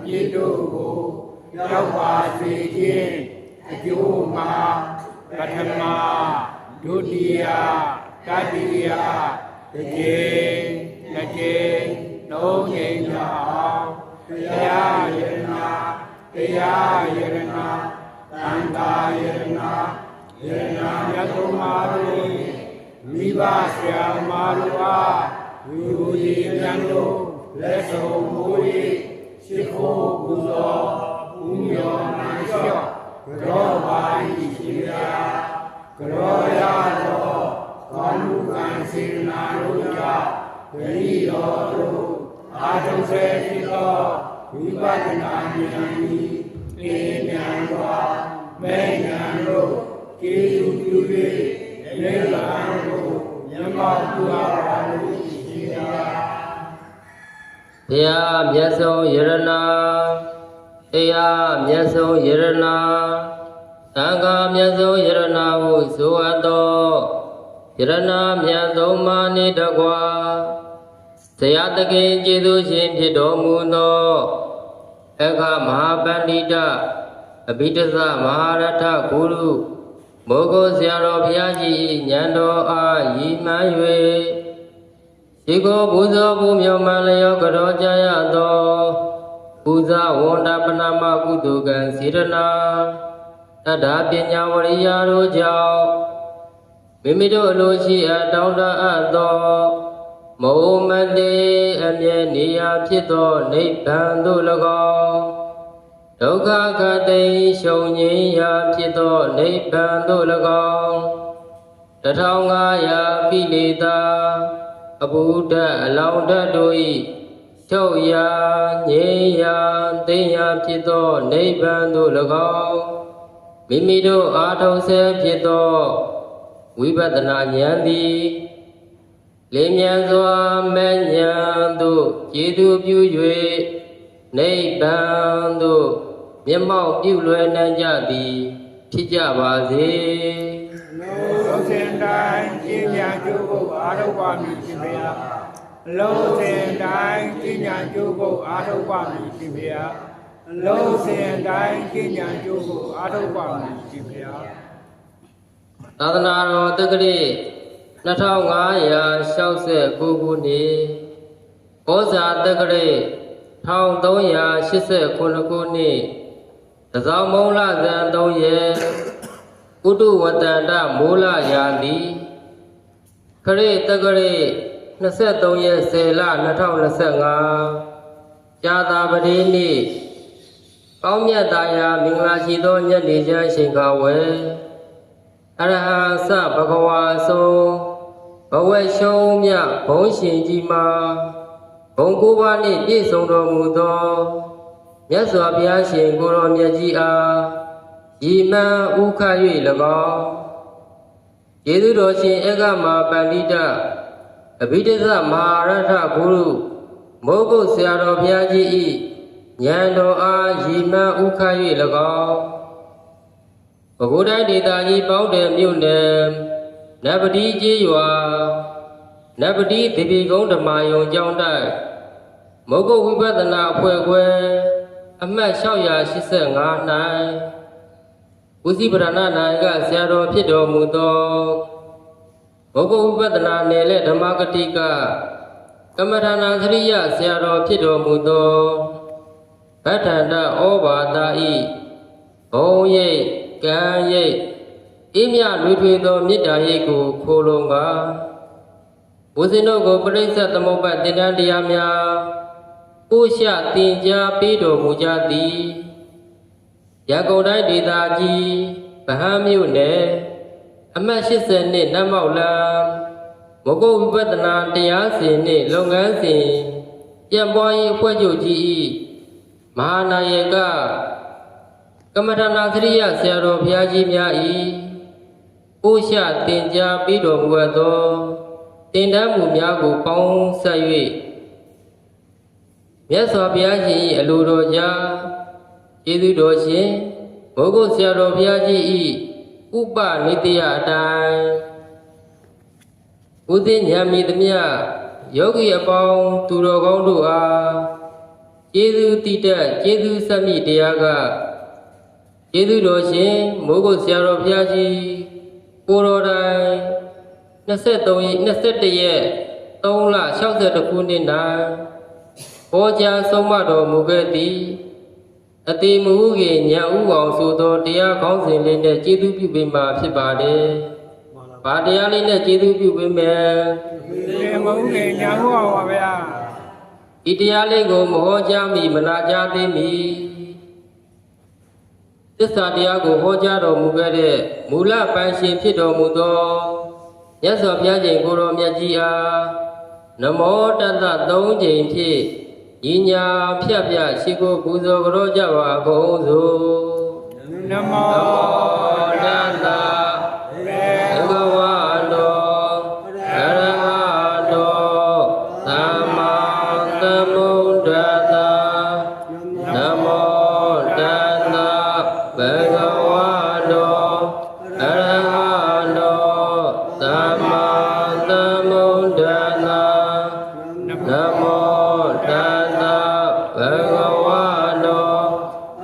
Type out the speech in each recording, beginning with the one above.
ပြည့်တို့ကိုရောက်ပါစေခြင်းအကျိုးမှာပထမဒုတိယတတိယတစ်ကြိမ်နှစ်ကြိမ်သုံးကြိမ်မြောက်တရားယရနာတရားယရနာသံဃာယရနာယရနာမြတ်သုံးပါးတို့မိဘဆရာမတို့အားဝိဝီပြန်တို့လက်ဆောင်မူ၏ရှိခိုးပူဇော်ပူမျောနိုင်လျှော့ကြောပါ၏ရှင်ဗျာကြောရသောကောင်းမှုကံစေနာတို့ကြောင့်ဝိရိယောတို့အာထုံစေဖြစ်သောဝိပဿနာဉာဏ်ဤလေဉာဏ်စွာမေဉာဏ်တို့ကျေးဇူးပြု၍လေလံတို့မြတ်မောပြုအပ်ပါလို့ရှင်ဗျာဘုရားမြတ်ဆုံးယရနာတရားမြတ်ဆုံးယရနာသံဃာမြတ်ဆုံးယရနာဟုဆိုအပ်သောယရနာမြတ်ဆုံးမာနိတကွာဆရာသခင်ကျေးဇူးရှင်ဖြစ်တော်မူသောအခမဟာပန္တိတအဘိဓဇမဟာရထဂုရုမိုးကုတ်ဆရာတော်ဘုရားကြီးဉာဏ်တော်အားရည်မှန်း၍ရှိကိုပူဇော်ပူမြော်မှန်လျောကြောကြရသောပူဇဝန္ဒပနာမကုသိုလ်ကံစေရနာတတ္ထာပညာဝရိယတို့ကြောင့်မိမိတို့အလိုရှိအပ်တောင်းတအပ်သောမုံမတေအမြဲနေရာဖြစ်သောနိဗ္ဗာန်သို့၎င်းဒုက္ခခတိရှုံငြိမ်းရာဖြစ်သောနိဗ္ဗာန်သို့၎င်း1500ပိလေသာအဘုဒ္ဓအလောင်းဓာတ်တို့၏ချုပ်ရာငြိမ်းရာသိရာဖြစ်သောနိဗ္ဗာန်သို့၎င်းမိမိတို့အာထုံဆဲဖြစ်သောဝိပဿနာဉာဏ်သည်လင်းမြန်စွာမဲ့ဉာဏ်သို့ကျေးဇူးပြု၍နိဗ္ဗာန်သို့မျက်မှောက်ပြုလွယ်နိုင်ကြသည်ဖြစ်ကြပါစေလုံးစင်တိုင်းကျင့်ကြံကြိုးကိုအားထုတ်ပါမည်ရှင်ဗျာလုံးစင်တိုင်းကျင့်ကြံကြိုးကိုအားထုတ်ပါမည်ရှင်ဗျာလုံးစင်တိုင်းကျင့်ကြံကြိုးကိုအားထုတ်ပါမည်ရှင်ဗျာသာသနာတော်တက္ကရာ2569ခုနှစ်ဩဇာတက္ကရာ1389ခုနှစ်တဇောင်းမုံလဇန်3ရက်ဥတုဝတ္တန္တမိုးလရာသီခရစ်တက္ကရာ23ရက်10လ2025ကြာသာပတိနေ့ကောင်းမြတ်သာယာမင်္ဂလာရှိသောညနေချမ်းရှင်ခါဝဲအရဟံသဘဂဝါဆုံးဘဝရှုံးမြဘုံရှင်ကြီးမှာဘုံ9ပါးနှင့်ပြည့်စုံတော်မူသောမြတ်စွာဘုရားရှင်ကိုရောမြတ်ကြီးအားဤမှန်ဥခ၍၎င်းယေသူတော်ရှင်ဧကမပန္တိတအဘိဓဇမဟာရထဂုရုမိုးကုတ်ဆရာတော်ဘုရားကြီး၏ဉာဏ်တော်အားဤမှန်ဥခ၍၎င်းပဲခူးတိုင်းဒေသကြီးပေါင်းတယ်မြို့နယ်နဗတိကြီးရွာနဗတိဘေဘီကုန်းဓမ္မယုံကျောင်းတိုက်မုတ်ကုတ်ဝိပဿနာအဖွဲ့ခွဲအမှတ်685၌ဝစီပရဏနာယကဆရာတော်ဖြစ်တော်မူသောမုတ်ကုတ်ဝိပဿနာနယ်และဓမ္မဂတိကကမ္မထာနာသရိယဆရာတော်ဖြစ်တော်မူသောဗတ္ထန္တဩဘာသာဤဘုံရိပ်ကံရိပ်အင်းမြလွေထွေသောမေတ္တာရိပ်ကိုခိုးလုံကဘုဇင်တို့ကိုပရိစ္ဆေသမုပ္ပါသင်္ဍတရားများဥရှသင်ကြားပေးတော်မူကြသည်ရန်ကုန်တိုင်းဒေသကြီးဗဟန်းမြို့နယ်အမှတ်80နှစ်နတ်မောက်လမ်းမကုတ်ဝိပဿနာတရားစဉ်နှင့်လုပ်ငန်းစဉ်ပြန်ပွားရေးအဖွဲ့ချုပ်ကြီး၏မဟာနာယကကမ္မထာနာသရိယဆရာတော်ဘုရားကြီးများ၏ဥရှသင်ကြားပေးတော်မူသောသင်တန်းမူများကိုပေါင်းဆက်၍မြတ်စွာဘုရားရှင်၏အလိုတော်ကြားကျေးဇူးတော်ရှင်ဘုဂုတ်ဆရာတော်ဘုရားကြီး၏ဥပနိတယအတိုင်းဥသိဉာဏ်မိသမျှယောဂီအပေါင်းသူတော်ကောင်းတို့အားကျေ ကျေးဇူးတည်တဲ့ကျေးဇူးဆက်မိတရားကကျေးဇူးတော်ရှင်မိုးကုတ်ဆရာတော်ဘုရားကြီးကိုတော်တိုင်23ရက်3လ62ခုနှစ်၌ဟောကြားဆုံးမတော်မူခဲ့သည်အတိမဟုခင်ညာဥအောင်ဆိုသောတရားကောင်းစဉ်လေးနဲ့ကျေးဇူးပြုပေးမှာဖြစ်ပါတယ်။ဘာတရားလေးနဲ့ကျေးဇူးပြုပေးမယ်။ဒီမဟုတ်ခင်ညာဥအောင်ပါဗျာ။ဒီတရားလေးကိုမဟောကြားမီမနာကြားသေးမီသစ္စာတရားကိုဟောကြားတော်မူခဲ့တဲ့မူလပန်းရှင်ဖြစ်တော်မူသောမြတ်စွာဘုရားရှင်ကိုယ်တော်မြတ်ကြီးအားနမောတတ္တ3ကြိမ်ဖြင့်ညီညာဖြတ်ပြရှိကိုပူဇော်ကြောကြပါကုန်စို့နမောတတ္တဘဂဝါတောအရဟတောသမ္မာသမ္ဗုဒ္ဓတ္တနမောတတ္တဘဂဝါတောအရဟတောသမ္မာသမ္ဗုဒ္ဓတ္တနမောတတ္တဘဂဝါတော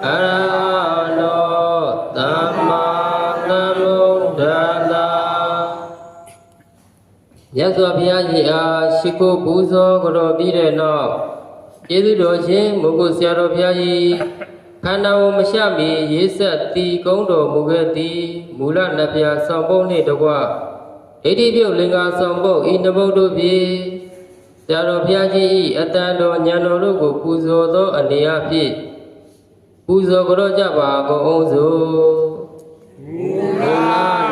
အရဟတောသမ္မာသမ္ဗုဒ္ဓတ္တမြတ်စွာဘုရားကြီးအားရှိခိုးပူဇော်ကြော်ပြီးတဲ့နောက်ကျေးဇူးတော်ရှင်မိုးကုတ်ဆရာတော်ဘုရားကြီးခန္ဓာကိုယ်မရှမီရေးဆက်တီကုန်းတော်မူခဲ့သည်မူလနတ်ဗျာဆောင်ပုဒ်နှင့်တကွဒိဋ္ဌိပြုတ်လင်္ကာဆောင်ပုဒ်ဤနဘုတ်တို့ဖြင့်ဆရာတော်ဘုရားကြီး၏အတန်တော်ဉာဏ်တော်တို့ကိုပူဇော်သောအနေအဖြင့်ပူဇော်ကြောကြပါကုန်စို့မူလ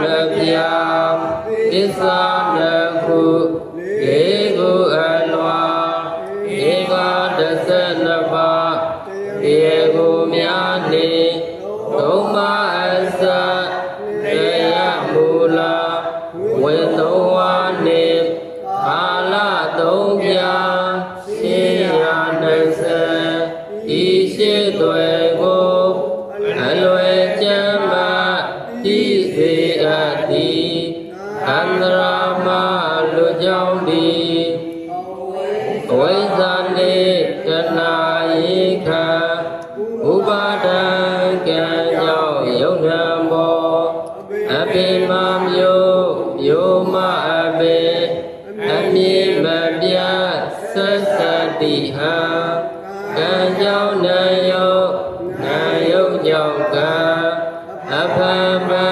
နတ်ဗျာသစ္စာနှစ်ခုဧကုအလွာဧက12ပါးဧကုများနှင့်သုံးပါးအစတရားမူလာဝေသုံးဝါနှင့်ကာလသုံးပြရှင်းရ20ဤရှိသွေကိုအလွယ်ကျမ်းမာတည်စေအပ်သည်အန္တရာမလူကြောင့်သည်အဝိဇ္ဇာနှင့်တဏှာရိခာဥပါဒံကံကြောင့်ယုံနာမောအပိမမျိုးမအပိအမြင်မပြဆက်စတိဟံကံကြောင့်နာယုကြောင့်ကံအဖမံ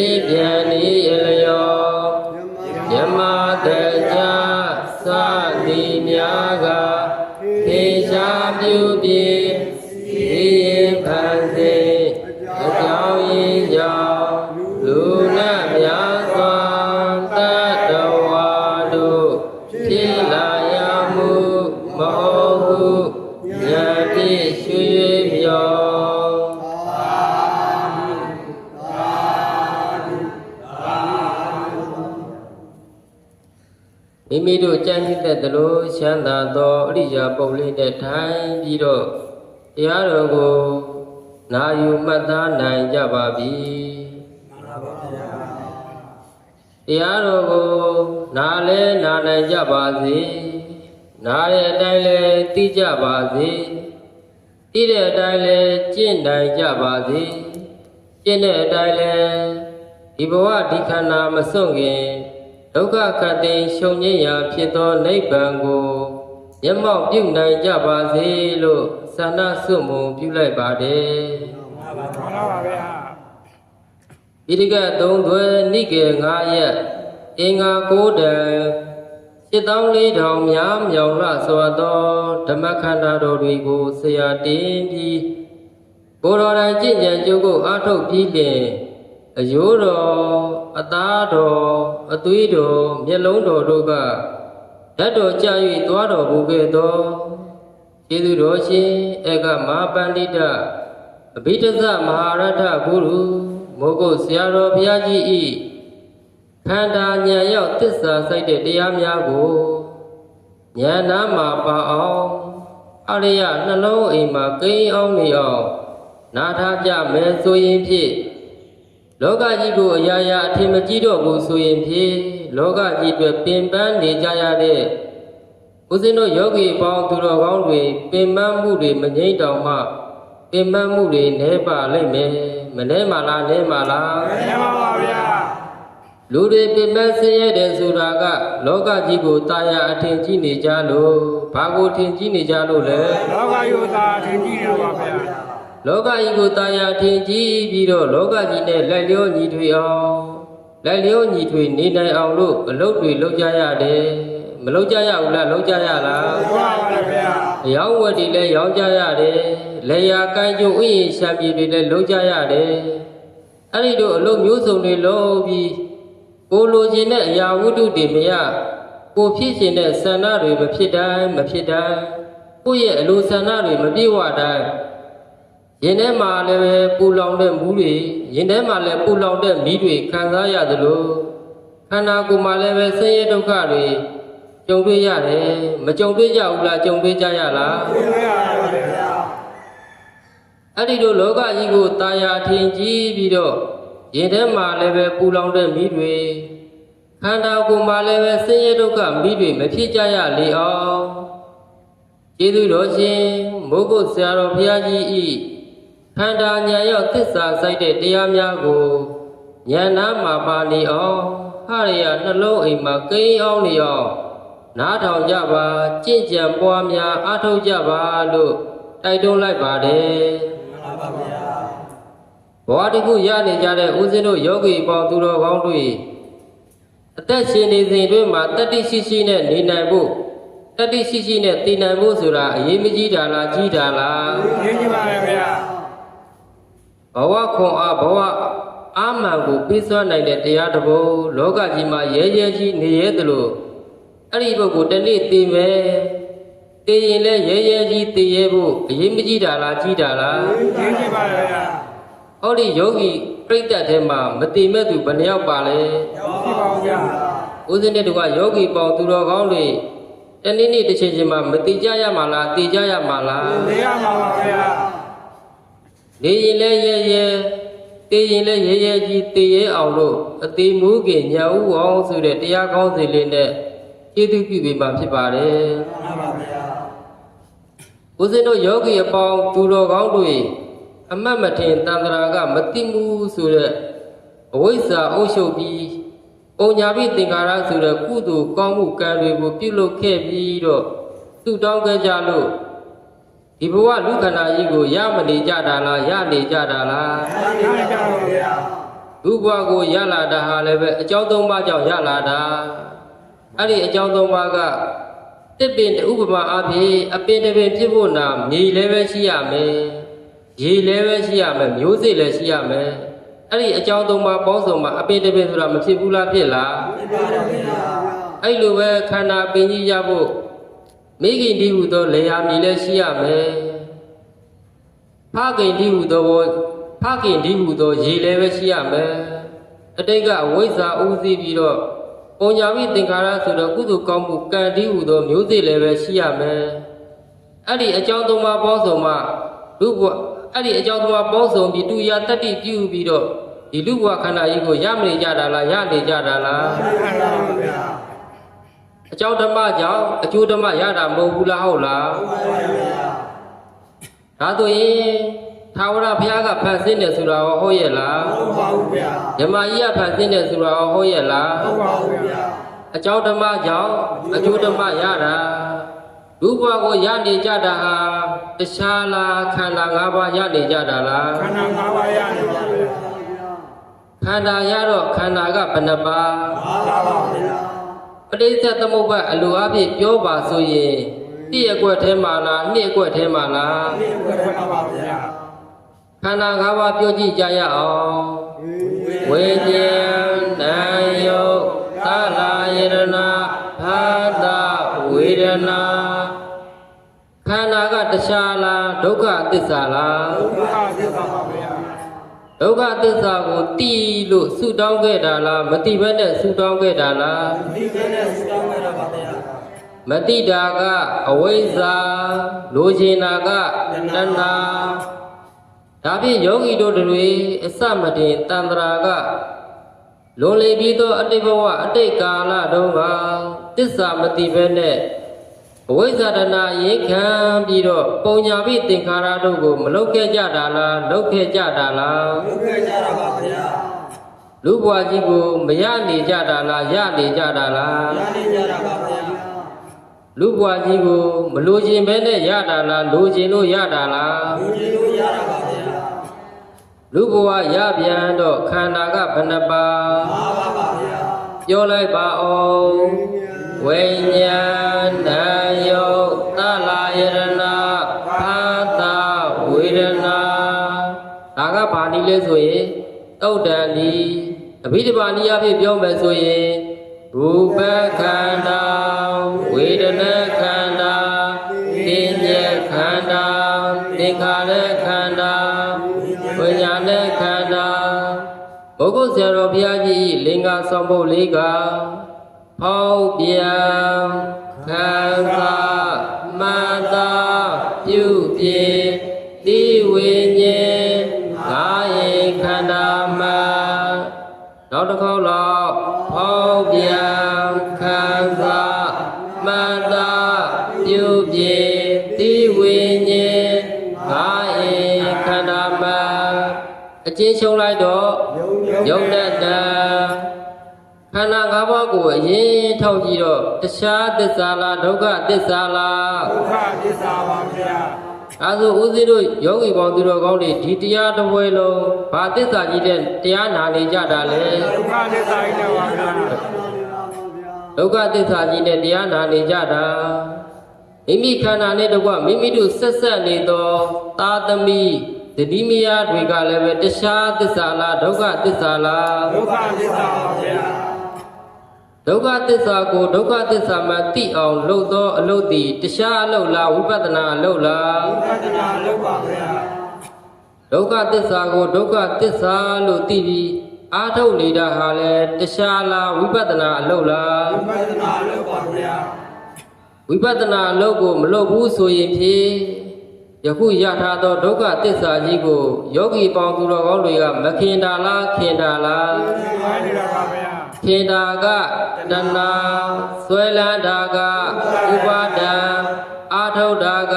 ဤပြန်ဤအလျောယမတေကြသတိများကသေချာပြုပြီးဤဖန်စေအကြောင်းရင်းကြောင့်လူနာများစွာတတဝါတို့ဖြစ်လာရမှုမဟုတ်ဟုဉာဏ်ဖြင့်ရွှေမြော်မိမိတို့ကြံ့ကြတဲ့သလိုချမ်းသာသောအရိယာပုဂ္ဂလိနဲ့ထိုင်ပြီးတော့တရားတော်ကိုနာယူမှတ်သားနိုင်ကြပါပြီတရားတော်ကိုနာလဲနာနိုင်ကြပါစေနားတဲ့အတိုင်းလဲသိကြပါစေသိတဲ့အတိုင်းလဲကျင့်နိုင်ကြပါစေကျင့်တဲ့အတိုင်းလဲဒီဘဝဒီခန္ဓာမစွန့်ခင်ဒုက္ခခတ်သိမ်းရှုံငြိမ်းရာဖြစ်သောနိဗ္ဗာန်ကိုမျက်မှောက်ပြုနိုင်ကြပါစေလို့ဆန္ဒစွန့်မုံပြုလိုက်ပါတယ်မှန်ပါဗျာဣတိက3သွဲနိကေ9ရက်အင်္ဂါ9တန်74,000များမြောင်လှစွာသောဓမ္မခန္ဓာတော်တွေကိုဆရာတင်ပြီးကိုယ်တော်တိုင်ကျင့်ကြံကြိုးကိုအားထုတ်ပြီးလျှင်အယိုးတော်အသားတော်အသွေးတော်မျက်လုံးတော်တို့ကဓာတ်တော်ကြ၍သွားတော်မူခဲ့သောကျေးဇူးတော်ရှင်ဧကမဟာပန္တိတအဘိဓဇမဟာရထဂုရုမိုးကုတ်ဆရာတော်ဘုရားကြီး၏ခန္ဓာဉာဏ်ရောက်သစ္စာစိုက်တဲ့တရားများကိုဉာဏ်နာမှာပါအောင်အရိယနှလုံးအိမ်မှာကိန်းအောင်နေအောင်နာထားကြမယ်ဆိုရင်ဖြင့်လောကကြီးကိုအရာရာအထင်မကြီးတော့ဘူးဆိုရင်ဖြင့်လောကကြီးအတွက်ပင်ပန်းနေကြရတဲ့ ဦးဇင်းတို့ယောဂီပေါင်းသူတော်ကောင်းတွေပင်ပန်းမှုတွေမငြိမ့်တောင်မှပင်ပန်းမှုတွေနည်းပါလိမ့်မယ်မနည်းမှလားနည်းမှလား နည်းပါပါဗျာ လူတွေပင်ပန်းဆင်းရဲတယ်ဆိုတာကလောကကြီးကိုတာယာအထင်ကြီးနေကြလို့ဘာကိုထင်ကြီးနေကြလို့လဲ လောကယုတာထင်ကြည့်ရပါဗျာ လောကကြီးကိုတာယာထင်ကြီးပြီးတော့လောကကြီးနဲ့လက်လျောညီထွေအောင်လက်လျောညီထွေနေနိုင်အောင်လို့အလုပ်တွေလုပ်ကြရတယ်မလုပ်ကြရဘူးလားလုပ်ကြရလား ဟုတ်ပါပါဗျာ အယောင်းဝတ်တွေလည်းရောင်းကြရတယ်လေယာကိုင်းကျုံဥယျာဉ်ရှံပြေတွေလည်းလုပ်ကြရတယ်အဲ့ဒီတို့အလုပ်မျိုးစုံတွေလုပ်ပြီးကိုလိုချင်တဲ့အရာဝတ္ထုတွေမရကိုဖြစ်ချင်တဲ့ဆန္ဒတွေမဖြစ်တိုင်းကိုယ့်ရဲ့အလိုဆန္ဒတွေမပြည့်ဝတိုင်းရင်ထဲမှာလည်းပဲပူလောင်တဲ့မူးတွေရင်ထဲမှာလည်းပူလောင်တဲ့မီးတွေခံစားရသလိုခန္ဓာကိုယ်မှာလည်းပဲဆင်းရဲဒုက္ခတွေကြုံတွေ့ရတယ်မကြုံတွေ့ကြဘူးလားကြုံတွေ့ကြရလား တွေ့ရပါဗျာ အဲ့ဒီလိုလောကကြီးကိုတာယာထင်ကြီးပြီးတော့ရင်ထဲမှာလည်းပဲပူလောင်တဲ့မိတွေခန္ဓာကိုယ်မှာလည်းပဲဆင်းရဲဒုက္ခမိတွေမဖြစ်ကြရလေအောင်ကျေးဇူးတော်ရှင်မိုးကုတ်ဆရာတော်ဘုရားကြီးဤခန္ဓာညာရောက်သစ္စာစိုက်တဲ့တရားများကိုဉာဏ်နာမှာပါနေအောင်ဟရိယနှလုံးအိမ်မှာကိန်းအောင်နေအောင်နားထောင်ကြပါကြင့်ကြံပွားများအားထုတ်ကြပါလို့တိုက်တွန်းလိုက်ပါတယ် မှန်ပါဗျာ ဘဝတစ်ခုရနေကြတဲ့ဦးဇင်းတို့ယောဂီပေါင်းသူတော်ကောင်းတွေအသက်ရှင်နေစဉ်တွင်မှာတတိရှိရှိနဲ့နေနိုင်ဖို့တတိရှိရှိနဲ့တည်နိုင်ဖို့ဆိုတာအရေးမကြီးတာလားကြီးတာလား ရင်းကြပါဗျာ ဘဝခွန်အားဘဝအာမှန်ကိုပြီးစွမ်းနိုင်တဲ့တရားတစ်ပုဒ်လောကကြီးမှာရဲရဲကြီးနေရဲသလိုအဲ့ဒီပုဂ္ဂိုလ်တစ်နေ့တည်မယ်တည်ရင်လည်းရဲရဲကြီးတည်ရဲဖို့အရေးမကြီးတာလားကြီးတာလား ရင်းကြပါဗျာ ဟောဒီယောဂီပြိတ္တထဲမှာမတည်မဲ့သူဘယ်နှယောက်ပါလဲ ရောက်ပါဗျာ ဦးဇင်းတဲ့တူကယောဂီပေါင်းသူတော်ကောင်းတွေတနေ့နေ့တစ်ချိန်ချိန်မှာမတည်ကြရမှာလားတည်ကြရမှာလား သိရမှာပါဗျာ နေရင်လည်းရဲရဲတည်ရင်လည်းရဲရဲကြီးတည်ရဲအောင်လို့အသေးမူးခင်ညာဥအောင်ဆိုတဲ့တရားကောင်းစီလေးနဲ့ကျေးဇူးပြုပေးမှာဖြစ်ပါတယ် မှန်ပါဗျာ ဦးဇင်းတို့ယောဂီအပေါင်းသူတော်ကောင်းတွေအမတ်မထင်တန်ត្រာကမတိမှုဆိုတဲ့အဝိဇ္ဇာအုပ်ချုပ်ပြီးပုံညာပိသင်္ကာရဆိုတဲ့ကုသိုလ်ကောင်းမှုကံတွေကိုပြုလုပ်ခဲ့ပြီးတော့သူ့တောင်းခဲ့ကြလို့ဒီဘဝလူခန္ဓာကြီးကိုရမနေကြတာလားရနေကြတာလား ရင်းကြပါဗျာ လူဘဝကိုရလာတာဟာလည်းပဲအကြောင်းသုံးပါးကြောင့်ရလာတာအဲ့ဒီအကြောင်းသုံးပါးကတစ်ပင်ဥပမာအဖြစ်အပင်တစ်ပင်ဖြစ်ဖို့နာမြေလည်းပဲရှိရမယ်ရေလည်းပဲရှိရမယ်မျိုးစေ့လည်းရှိရမယ်အဲ့ဒီအကြောင်းသုံးပါးပေါင်းစုံမှာအပင်တစ်ပင်ဆိုတာမဖြစ်ဘူးလားဖြစ်လား ဖြစ်ပါဗျာ အဲ့လိုပဲခန္ဓာပင်ကြီးရဖို့မိခင်ဒီဟုသောလေယာမြေလည်းရှိရမယ်ဖခင်ဒီဟုသောဖခင်ဒီဟုသောရေလည်းပဲရှိရမယ်အတိတ်ကအဝိဇ္ဇာဥသိပြီးတော့ပုံညာမိသင်္ခါရဆိုတော့ကုသိုလ်ကောင်းမှုကံဒီဟုသောမျိုးစေ့လည်းပဲရှိရမယ်အဲ့ဒီအကြောင်းသုံးပါးပေါင်းစုံမှာလူဘဝအဲ့ဒီအကြောင်းသုံးပါးပေါင်းစုံပြီးတူရတတ္တိပြုပြီးတော့ဒီလူဘဝခန္ဓာကြီးကိုရမနေကြတာလားရနေကြတာလား မှန်ပါဗျာ အကြောင်းဓမ္မကြောင့်အကျိုးဓမ္မရတာမဟုတ်ဘူးလားဟုတ်လား ဟုတ်ပါဗျာ ဒါဆိုရင်သာဝရဘုရားကဖန်ဆင်းတယ်ဆိုတာရောဟုတ်ရဲ့လား ဟုတ်ပါဘူးဗျာ ဓမ္မကြီးကဖန်ဆင်းတယ်ဆိုတာရောဟုတ်ရဲ့လား ဟုတ်ပါဘူးဗျာ အကြောင်းဓမ္မကြောင့်အကျိုးဓမ္မရတာလူဘဝကိုရနေကြတာဟာတခြားလားခန္ဓာ၅ပါးရနေကြတာလား ခန္ဓာ၅ပါးရနေပါဗျာ ခန္ဓာရတော့ခန္ဓာကဘယ်နှပါး ပါပါဗျာ ပဋိစ္စသမုပ္ပါအလိုအဖြစ်ပြောပါဆိုရင်တိအကွက်ထဲမှာလားနှစ်အကွက်ထဲမှာလား ဒီဘယ်မှာပါဗျာ ခန္ဓာ၅ပါးပြောကြည့်ကြရအောင်ဝိညာဉ်နာယုတ်သာလာယရဏဘာသာဝေဒနာခန္ဓာကတခြားလားဒုက္ခသစ္စာလား ဒုက္ခသစ္စာပါဗျာ ဒုက္ခသစ္စာကိုသိလို့ဆုတောင်းခဲ့တာလားမသိဘဲနဲ့ဆုတောင်းခဲ့တာလား ဒီကနေ့စတောင်းရတာပါဗျာ မတိတာကအဝိဇ္ဇာလိုချင်တာကတဏှာဒါဖြင့်ယောဂီတို့တွေအစမတင်တန္တရာကလွန်လေပြီးသောအတိတ်ဘဝအတိတ်ကာလတုန်းကသစ္စာမတိဘဲနဲ့ အဝိဇ္ဇာတနာရင်ခံပြီးတော့ပုံညာပိသင်္ခါရတို့ကိုမလုတ်ခဲ့ကြတာလားလုတ်ခဲ့ကြတာလား လုခဲ့ကြတာပါဗျာ လူဘွားကြီးကိုမရနေကြတာလားရနေကြတာလား ရနေကြတာပါဗျာ လူဘွားကြီးကိုမလိုချင်ပဲနဲ့ရတာလားလိုချင်လို့ရတာလား လူကြီးလို့ရတာပါဗျာ လူဘဝရပြန်တော့ခန္ဓာကဘယ်နှပါ ပါပါဗျာ ပြောလိုက်ပါအောင်ဝိညာဏ်နာယုတ်သလာယရဏဘာသာဝေဒနာဒါကဘာနည်းလဲဆိုရင်တုတ်တန်ဒီအဘိဓမ္မာနည်းအဖြစ်ပြောမယ်ဆိုရင်ရူပခန္ဓာဝေဒနာခန္ဓာသင်္ညေခန္ဓာသင်္ခါရခန္ဓာဝိညာဏခန္ဓာဘုဂုဆရာတော်ဘုရားကြီးလင်္ကာဆောင်ဖို့လေးကဖောက်ပြန်ခံစားမှန်သာပြုပြင်တိဝိညာဉ်ကာယခန္ဓာမှာနောက်တစ်ခေါက်လောက်ဖောက်ပြန်ခံစားမှန်သာပြုပြင်တိဝိညာဉ်ကာယခန္ဓာမှာအကျဉ်းချုပ်လိုက်တော့ယုံတတံခန္ဓာ၅ပါးကိုအရင်ထောက်ကြည့်တော့တခြားသစ္စာလားဒုက္ခသစ္စာလား ဒုက္ခသစ္စာပါဗျာ အဲဆိုဦးဇင်းတို့ယောဂီပေါင်းသူတော်ကောင်းတွေဒီတရားတစ်ပွဲလုံးဘာသစ္စာကြီးတဲ့တရားနာနေကြတာလဲ ဒုက္ခသစ္စာကြီးနဲ့ပါဗျာ ဒုက္ခသစ္စာကြီးနဲ့တရားနာနေကြတာမိမိခန္ဓာနဲ့တကွမိမိတို့ဆက်ဆက်နေသောသာသမီသတိမယားတွေကလည်းပဲတခြားသစ္စာလားဒုက္ခသစ္စာလား ဒုက္ခသစ္စာပါဗျာ ဒုက္ခသစ္စာကိုဒုက္ခသစ္စာမှသိအောင်လုပ်သောအလုပ်သည်တခြားအလုပ်လားဝိပဿနာအလုပ်လား ဝိပဿနာလုပ်ပါဗျာ ဒုက္ခသစ္စာကိုဒုက္ခသစ္စာလို့သိပြီးအားထုတ်နေတာဟာလေတခြားလားဝိပဿနာအလုပ်လား ဝိပဿနာလုပ်ပါဗျာ ဝိပဿနာအလုပ်ကိုမလုပ်ဘူးဆိုရင်ဖြင့်ယခုရထားသောဒုက္ခသစ္စာကြီးကိုယောဂီပေါင်းသူတော်ကောင်းတွေကမခင်တာလားခင်တာလား ဒီမှာနေတာပါဗျာ ခင်တာကတဏှာဆွဲလန်းတာကဥပါဒံအာထုတ်တာက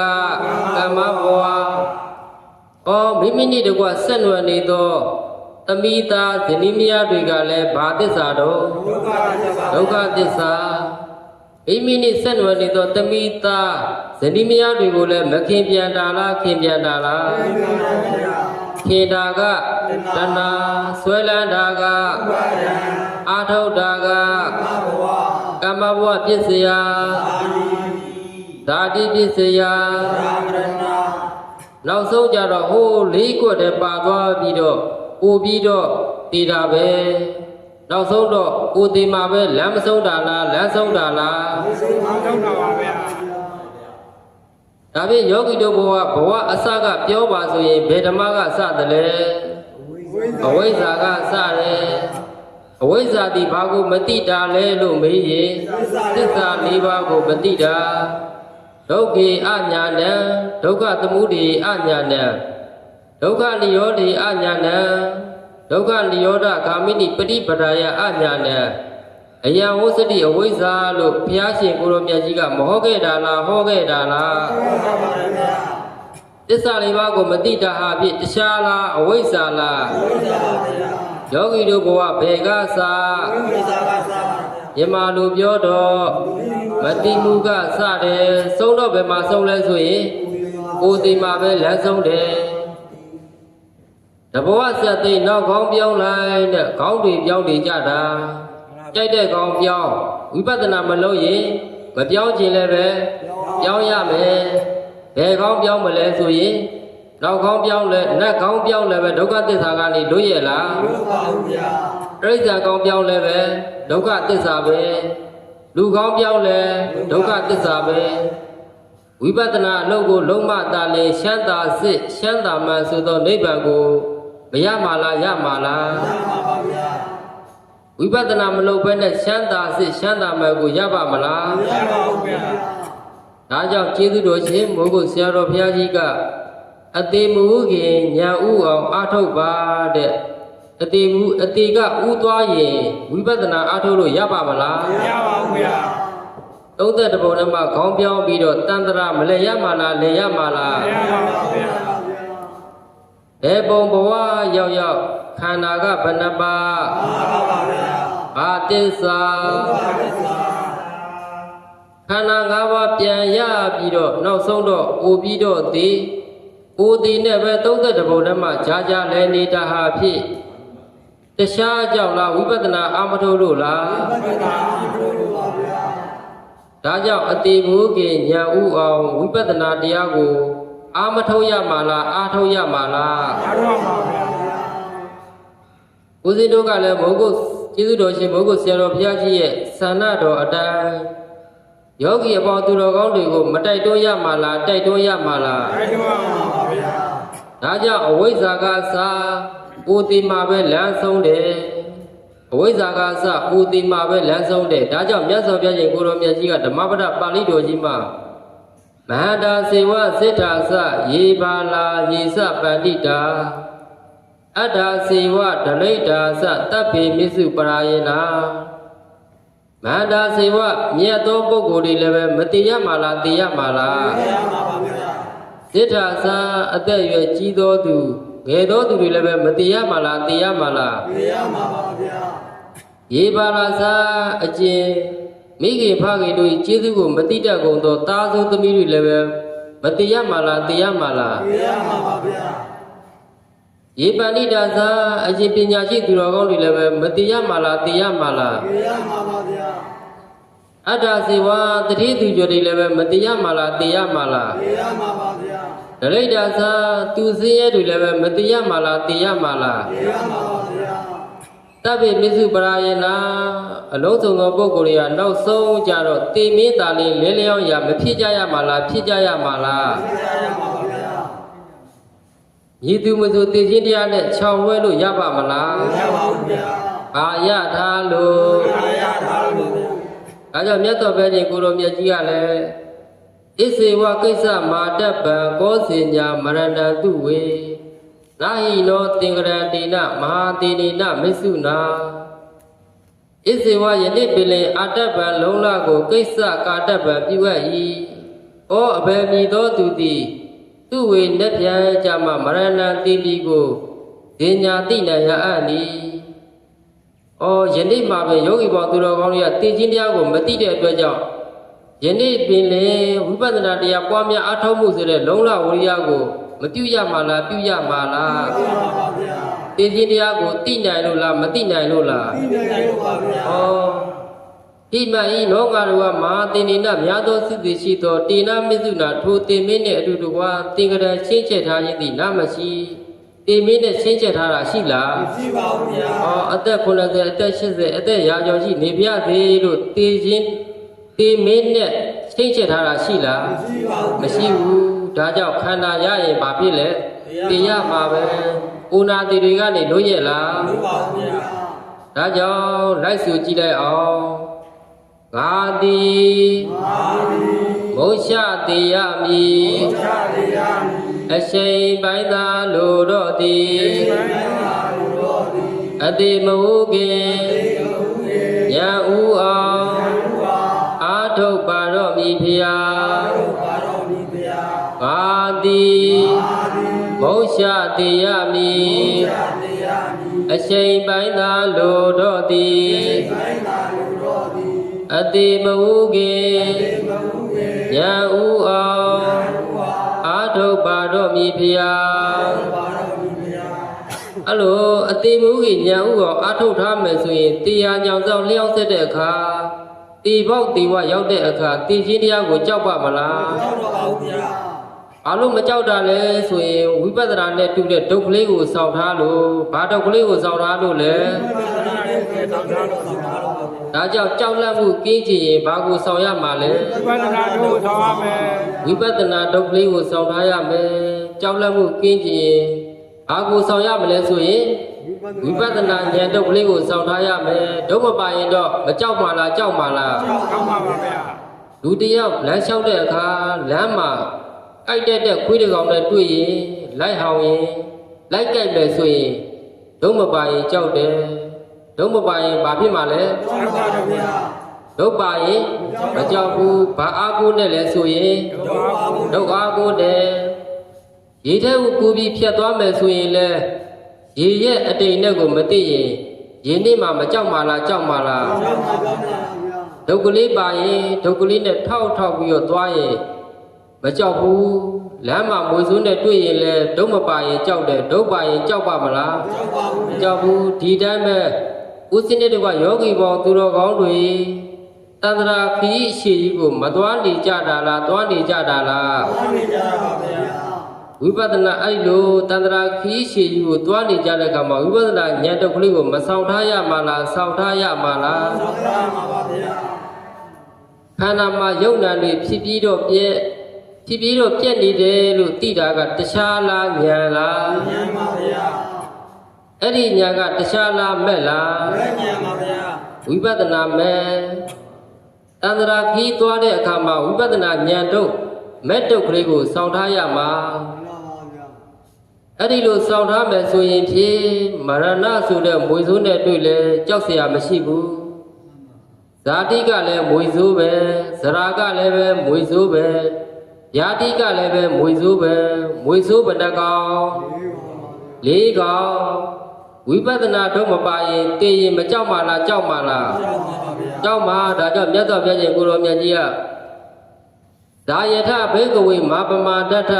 ကမ္မဘဝမိမိနဲ့တကွဆက်နွယ်နေသောသမိသားဇနီးမယားတွေကလည်းဘာသစ္စာတော့ ဒုက္ခသစ္စာ ဒုက္ခသစ္စာမိမိနဲ့ဆက်နွယ်နေသောသမိသားဇနီးမယားတွေကိုလည်းမခင်ပြန်တာလားခင်ပြန်တာလားခင်တာကတဏှာဆွဲလန်းတာကအာထုတ်တာကကမ္မဘဝပြည့်စရာဓာတိပြည့်စရာနောက်ဆုံးကြတော့ဟိုးလေးကွက်တည်းပါသွားပြီးတော့ပို့ပြီးတော့တည်တာပဲနောက်ဆုံးတော့ကိုတည်မှာပဲလမ်းမဆုံးတာလားလမ်းဆုံးတာလား ဆုံးတာပါဗျာ ဒါဖြင့်ယောဂီတို့ဘဝအစကပြောပါဆိုရင်ဘယ်ဓမ္မကစတယ်လဲအဝိဇ္ဇာကစတယ်အဝိဇ္ဇာတိဘာကိုမတိတာလဲလို့မေးရင်သစ္စာ၄ပါးကိုမတိတာဒုက္ခေအညာဏံဒုက္ခသမုဒိအညာဏံဒုက္ခနိရောဓိအညာဏံဒုက္ခနိရောဓဂာမိနိပฏิပဒါယအညာဏံအယံဝစ္စတိအဝိဇ္ဇာလို့ဘုရားရှင်ကိုရောမြတ်ကြီးကမဟောခဲ့တာလားဟောခဲ့တာလားသစ္စာ၄ပါးကိုမတိတာဟာဖြင့်တခြားလားအဝိဇ္ဇာလားယောဂီတို့ဘဝဘယ်ကစားယမလိုပြောတော့မတိမှုကစတယ်ဆုံးတော့ဘယ်မှာဆုံးလဲဆိုရင်ကိုယ်ဒီမှာပဲလမ်းဆုံးတယ်တဘဝဆက်သိနောက်ကောင်းပြောင်းလိုက်တဲ့ခေါင်းတွေပြောင်းနေကြတာကြိုက်တဲ့ကောင်းပြောင်းဝိပဿနာမလုပ်ရင်မပြောင်းခြင်းလည်းပဲပြောင်းရမယ်ဘယ်ကောင်းပြောင်းမလဲဆိုရင်နောက်ကောင်းပြောင်းလဲနတ်ကောင်းပြောင်းလည်းပဲဒုက္ခသစ္စာကနေလွတ်ရလားမလို့ပါဘူးဗျာ တိရစ္ဆာန်ကောင်းပြောင်းလည်းပဲဒုက္ခသစ္စာပဲလူကောင်းပြောင်းလည်းဒုက္ခသစ္စာပဲဝိပဿနာအလုပ်ကိုလုံးမတာလင်ရှမ်းသာစစ်ရှမ်းသာမှန်ဆိုသောနိဗ္ဗာန်ကိုမရမှာလားရမှာလား ရပါပါဗျာ ဝိပဿနာမလုပ်ဘဲနဲ့ရှမ်းသာစစ်ရှမ်းသာမှန်ကိုရပါမလား ရပါဘူးဗျာ ဒါကြောင့်ကျေးဇူးတော်ရှင်မိုးကုတ်ဆရာတော်ဘုရားကြီးကအသေးမူခင်ညာဥအောင်အားထုတ်ပါတဲ့အသေးကဥသွားရင်ဝိပဿနာအားထုတ်လို့ရပါမလား ရပါဘူးဗျာ ဒ သုံးသက်တပုံနဲ့မှခေါင်းပြောင်းပြီးတော့တန်တရာမလဲရမှာလားလဲရမှာလား ရပါပါဗျာ ဘယ်ပုံဘဝရောက်ရောက်ခန္ဓာကဘယ်နှပါး ပါပါဗျာ ဘာတစ္ဆာခန္ဓာ၅ပါးပြန်ရပြီးတော့နောက်ဆုံးတော့အိုပြီးတော့သည်အိုသည်နဲ့ပဲသုံးသက်တပုံနဲ့မှကြာကြာလဲနေတာဟာဖြစ်တခြားကြောင့်လားဝိပဿနာအာမထုတ်လို့လား ပဋ္ဌာန်းပြုလို့ပါဗျာ ဒါကြောင့်အတိဘုကေညာဥအောင်ဝိပဿနာတရားကိုအာမထုတ်ရမှာလားအာထုတ်ရမှာလား ရတော့ပါဗျာ ဦးဇင်းတို့ကလည်းမိုးကုတ်ကျေးဇူးတော်ရှင်မိုးကုတ်ဆရာတော်ဘုရားကြီးရဲ့ဆန္ဒတော်အတိုင်းယောဂီအပေါင်းသူတော်ကောင်းတွေကိုမတိုက်တွန်းရမှာလားတိုက်တွန်းရမှာလား ရတော့ပါဗျာ ဒါကြောင့်အဝိဇ္ဇာကစာဦးတိမှာပဲလမ်းဆုံးတယ်အဝိဇ္ဇာကစာဦးတိမှာပဲလမ်းဆုံးတယ်ဒါကြောင့်မြတ်စွာဘုရားရှင်ကိုရောမြတ်ကြီးကဓမ္မပဒပါဠိတော်ကြီးမှာမဟာတာစေဝစိတ္ထာစယေပါလာယေစပန္တိတာအတ္ထာစေဝဒလိတ္တာစတပ်ပေမစ္စုပရာယေနာမဟာတာစေဝမြတ်သောပုဂ္ဂိုလ်တွေလည်းပဲမတိရမှာလားတိရမှာလား ရပါပါဗျာ စိတ္ထာစအသက်အရွယ်ကြီးသောသူငယ်သောသူတွေလည်းပဲမတိရမှာလားတိရမှာလား ရမှာပါဗျာ ယေပါလာစအကျဉ်မိခင်ဖခင်တို့၏ကျေးဇူးကိုမတိတတ်ကုန်သောသားဆုံးသမီးတွေလည်းပဲမတိရမှာလားတိရမှာလား ရမှာပါဗျာ ယေပဏိတာသာအရှင်ပညာရှိသူတော်ကောင်းတွေလည်းပဲမတိရမှာလားတိရမှာလား ရမှာပါဗျာ အတ္တစေဝတတိသူကျော်တွေလည်းပဲမတိရမှာလားတိရမှာလား ရမှာပါဗျာ ဒလိတ္တာသာသူစင်းရဲတွေလည်းပဲမတိရမှာလားတိရမှာလား ရမှာပါဗျာ တပ္ပိမစ္စုပရာယေနာအလုံးစုံသောပုဂ္ဂိုလ်တွေကနောက်ဆုံးကြတော့တိမင်းတာလေးလဲလျောင်းရမဖြစ်ကြရမှာလားဖြစ်ကြရမှာလား ရမှာပါဗျာ ရည်သူမဆိုသိချင်းတရားနဲ့ခြောင်ဝဲလို့ရပါမလား ရပါဘူးဗျာ အာရထားလို့ ရထားလို့ ဒါကြောင့်မြတ်စွာဘုရားရှင်ကိုရောမြတ်ကြီးကလည်းဣစေဝကိစ္စမာတပ္ပံကောစေညာမရဏတုဝေနာဟိနောသင်္ကရတေနမဟာတေနေနမစ္ဆုနာဣစေဝယနေ့ပင်လင်အာတပ္ပံလုံးလကိုကိစ္စကာတပ္ပံပြုအပ်၏ဩအဘယ်မည်သောသူသည်သူဝေနှက်ပြန်ကြမှမရဏတိတိကိုဈဉ္ညာတိနိုင်ရအပ်နီယနေ့မှာပဲယောဂီပေါင်းသူတော်ကောင်းတွေကသိချင်းတရားကိုမသိတဲ့အတွက်ကြောင့်ယနေ့ပင်လေဝိပဿနာတရားပွားများအားထုတ်မှုဆိုတဲ့လုံလဝိရိယကိုမပြုရမှာလားပြုရမှာလား ရမှာပါဗျာ သိချင်းတရားကိုသိနိုင်လို့လားမသိနိုင်လို့လား ဒီနေ့လို့ပါဗျာ ဒီမှဤနောကတော်ကမဟာသင်္နေနများသောစိတ္တိရှိသောတေနမစ္ဆုနာထိုတင်မင်းနှင့်အတူတကွာသင်္ကရရှင်းချက်ထားခြင်းသည်နာမရှိတင်မင်းနဲ့ရှင်းချက်ထားတာရှိလား ရှိပါဦးဗျာ အသက်90အသက်80အသက်ရာကျော်ရှိနေပြသေးလို့တေခြင်းတေမင်းနဲ့ရှင်းချက်ထားတာရှိလား ရှိပါဦး မရှိဘူးဒါကြောင့်ခန္ဓာရရင်ဘာဖြစ်လဲတေရမှာပဲဥနာတိတွေကနေလွတ်ရဲ့လား လို့ပါဦးဗျာ ဒါကြောင့်လိုက်ဆိုကြည့်လိုက်အောင်ငါသည် မာရီ မုရှတေရမည် ချာရရမည် အရှိန်ပိုင်းသာလိုတော့သည် ဘယ်မှာလို့ဒီ အတိမဟုခင်ညာဥအောင်အာထုတ်ပါတော့မည်ဖျား ပါတော်မူဗျာ ငါသည် မာရီ မုရှတေရမည် ချာရရမည် အရှိန်ပိုင်းသာလိုတော့သည် ဘယ်မှာလို့ဒီ အတိမဟုခင် မဟုတ်ရဲ့ ညာဥအောင်အာထုတ်ပါတော့မည်ဖျား ပါတော်မူဗျာ အဲ့လိုအတိမူကြီးညာဥအောင်အာထုတ်ထားမယ်ဆိုရင်တရားညောင်ဆောင်လျှောက်ဆက်တဲ့အခါတီပေါက်တီဝရောက်တဲ့အခါတီချင်းတရားကိုကြောက်ပါမလား တော်တော်ပါဦးဗျာ ဘာလို့မကြောက်တာလဲဆိုရင်ဝိပဿနာနဲ့တူတဲ့ဒုက္ခလေးကိုစောင့်ထားလို့ဘာဒုက္ခလေးကိုစောင့်ထားလို့လဲ ဘယ်မှာလဲတောင်းထားတော့တောင်းထားတော့ ဒါကြောင့်ကြောက်လန့်မှုကင်းချင်ရင်ဘာကိုစောင့်ရမှာလဲ ဝိပဿနာတို့ဆောင်ရမယ် ဝိပဿနာဒုက္ခလေးကိုစောင့်ထားရမယ်ကြောက်လန့်မှုကင်းချင်ရင်ဘာကိုစောင့်ရမလဲဆိုရင်ဝိပဿနာဉာဏ်ဒုက္ခလေးကိုစောင့်ထားရမယ်ဒုမပါရင်တော့မကြောက်ပါလားကြောက်ပါလား ကောင်းပါပါဗျာ လူတယောက်လမ်းလျှောက်တဲ့အခါလမ်းမှာအိုက်တဲ့ခွေးတစ်ကောင်နဲ့တွေ့ရင်လိုက်ဟောင်းရင်လိုက်ကြိုက်မယ်ဆိုရင်ဒုမပါရင်ကြောက်တယ်ဒုမပါရင်ဘာဖြစ်မှာလဲ တော်ပါတော့ဗျာ ဒုပါရင်မကြောက်ဘူးဘာအာကိုနဲ့လဲဆိုရင်ဒုအာကိုနဲ့ရေထဲကိုကူပြီးဖြတ်သွားမယ်ဆိုရင်လဲရေရဲ့အတိမ်နဲ့ကိုမသိရင်ရေနေ့မှမကြောက်မှလားကြောက်မှလားဒုက္ကလေးပါရင်ဒုက္ကလေးနဲ့ထောက်ပြီးတော့သွားရင်မကြောက်ဘူးလမ်းမှာမွေစိုးနဲ့တွေ့ရင်လဲဒုမပါရင်ကြောက်တယ်ဒုပါရင်ကြောက်ပါမလားကြောက်ဘူးဒီတိုင်းပဲဦးစင်းတဲ့ကယောဂီပေါင်းသူတော်ကောင်းတွေတန္တရာခီးအရှိကြီးကိုမသွားနေကြတာလားသွားနေကြတာလားသွားနေကြပါဗျာဝိပဿနာအဲ့လိုတန္တရာခီးရှိကြီးကိုသွားနေကြတဲ့အခါမှာဝိပဿနာဉာဏ်တုတ်ကလေးကိုမဆောင်ထားရမှာလားဆောင်ထားရမှာလားဆောင်ထားရမှာပါဗျာခန္ဓာမှာယုံနာတွေဖြစ်ပြီးတော့ပြက်နေတယ်လို့သိတာကတခြားလားဉာဏ်လားဉာဏ်ပါဗျာအဲ့ဒီဉာဏ်ကတခြားလားမဲ့လားမဲ့ဉာဏ်ပါဗျာဝိပဿနာမဲ့တန္တရာခီးသွားတဲ့အခါမှာဝိပဿနာဉာဏ်တုတ်မဲ့တုတ်ကလေးကိုဆောင်ထားရမှာအဲ့ဒီလိုဆောင်ထားမယ်ဆိုရင်ဖြင့်မရဏဆိုတဲ့မွေဆိုးနဲ့တွေ့လဲကြောက်เสียမရှိဘူးဇာတိကလည်းမွေဆိုးပဲဇရာကလည်းပဲမွေဆိုးပဲယာတိကလည်းပဲမွေဆိုးပဲမွေဆိုးဘယ်နှကောင်၄ကောင်ဝိပဿနာတော့မပါရင်သိရင်မကြောက်မှလားကြောက်မှလားကြောက်ပါဗျာကြောက်ပါဒါကြောင့်မြတ်စွာဘုရားရှင်ကိုရောမြတ်ကြီးကဒါယထဘေကဝေမာပမာတထ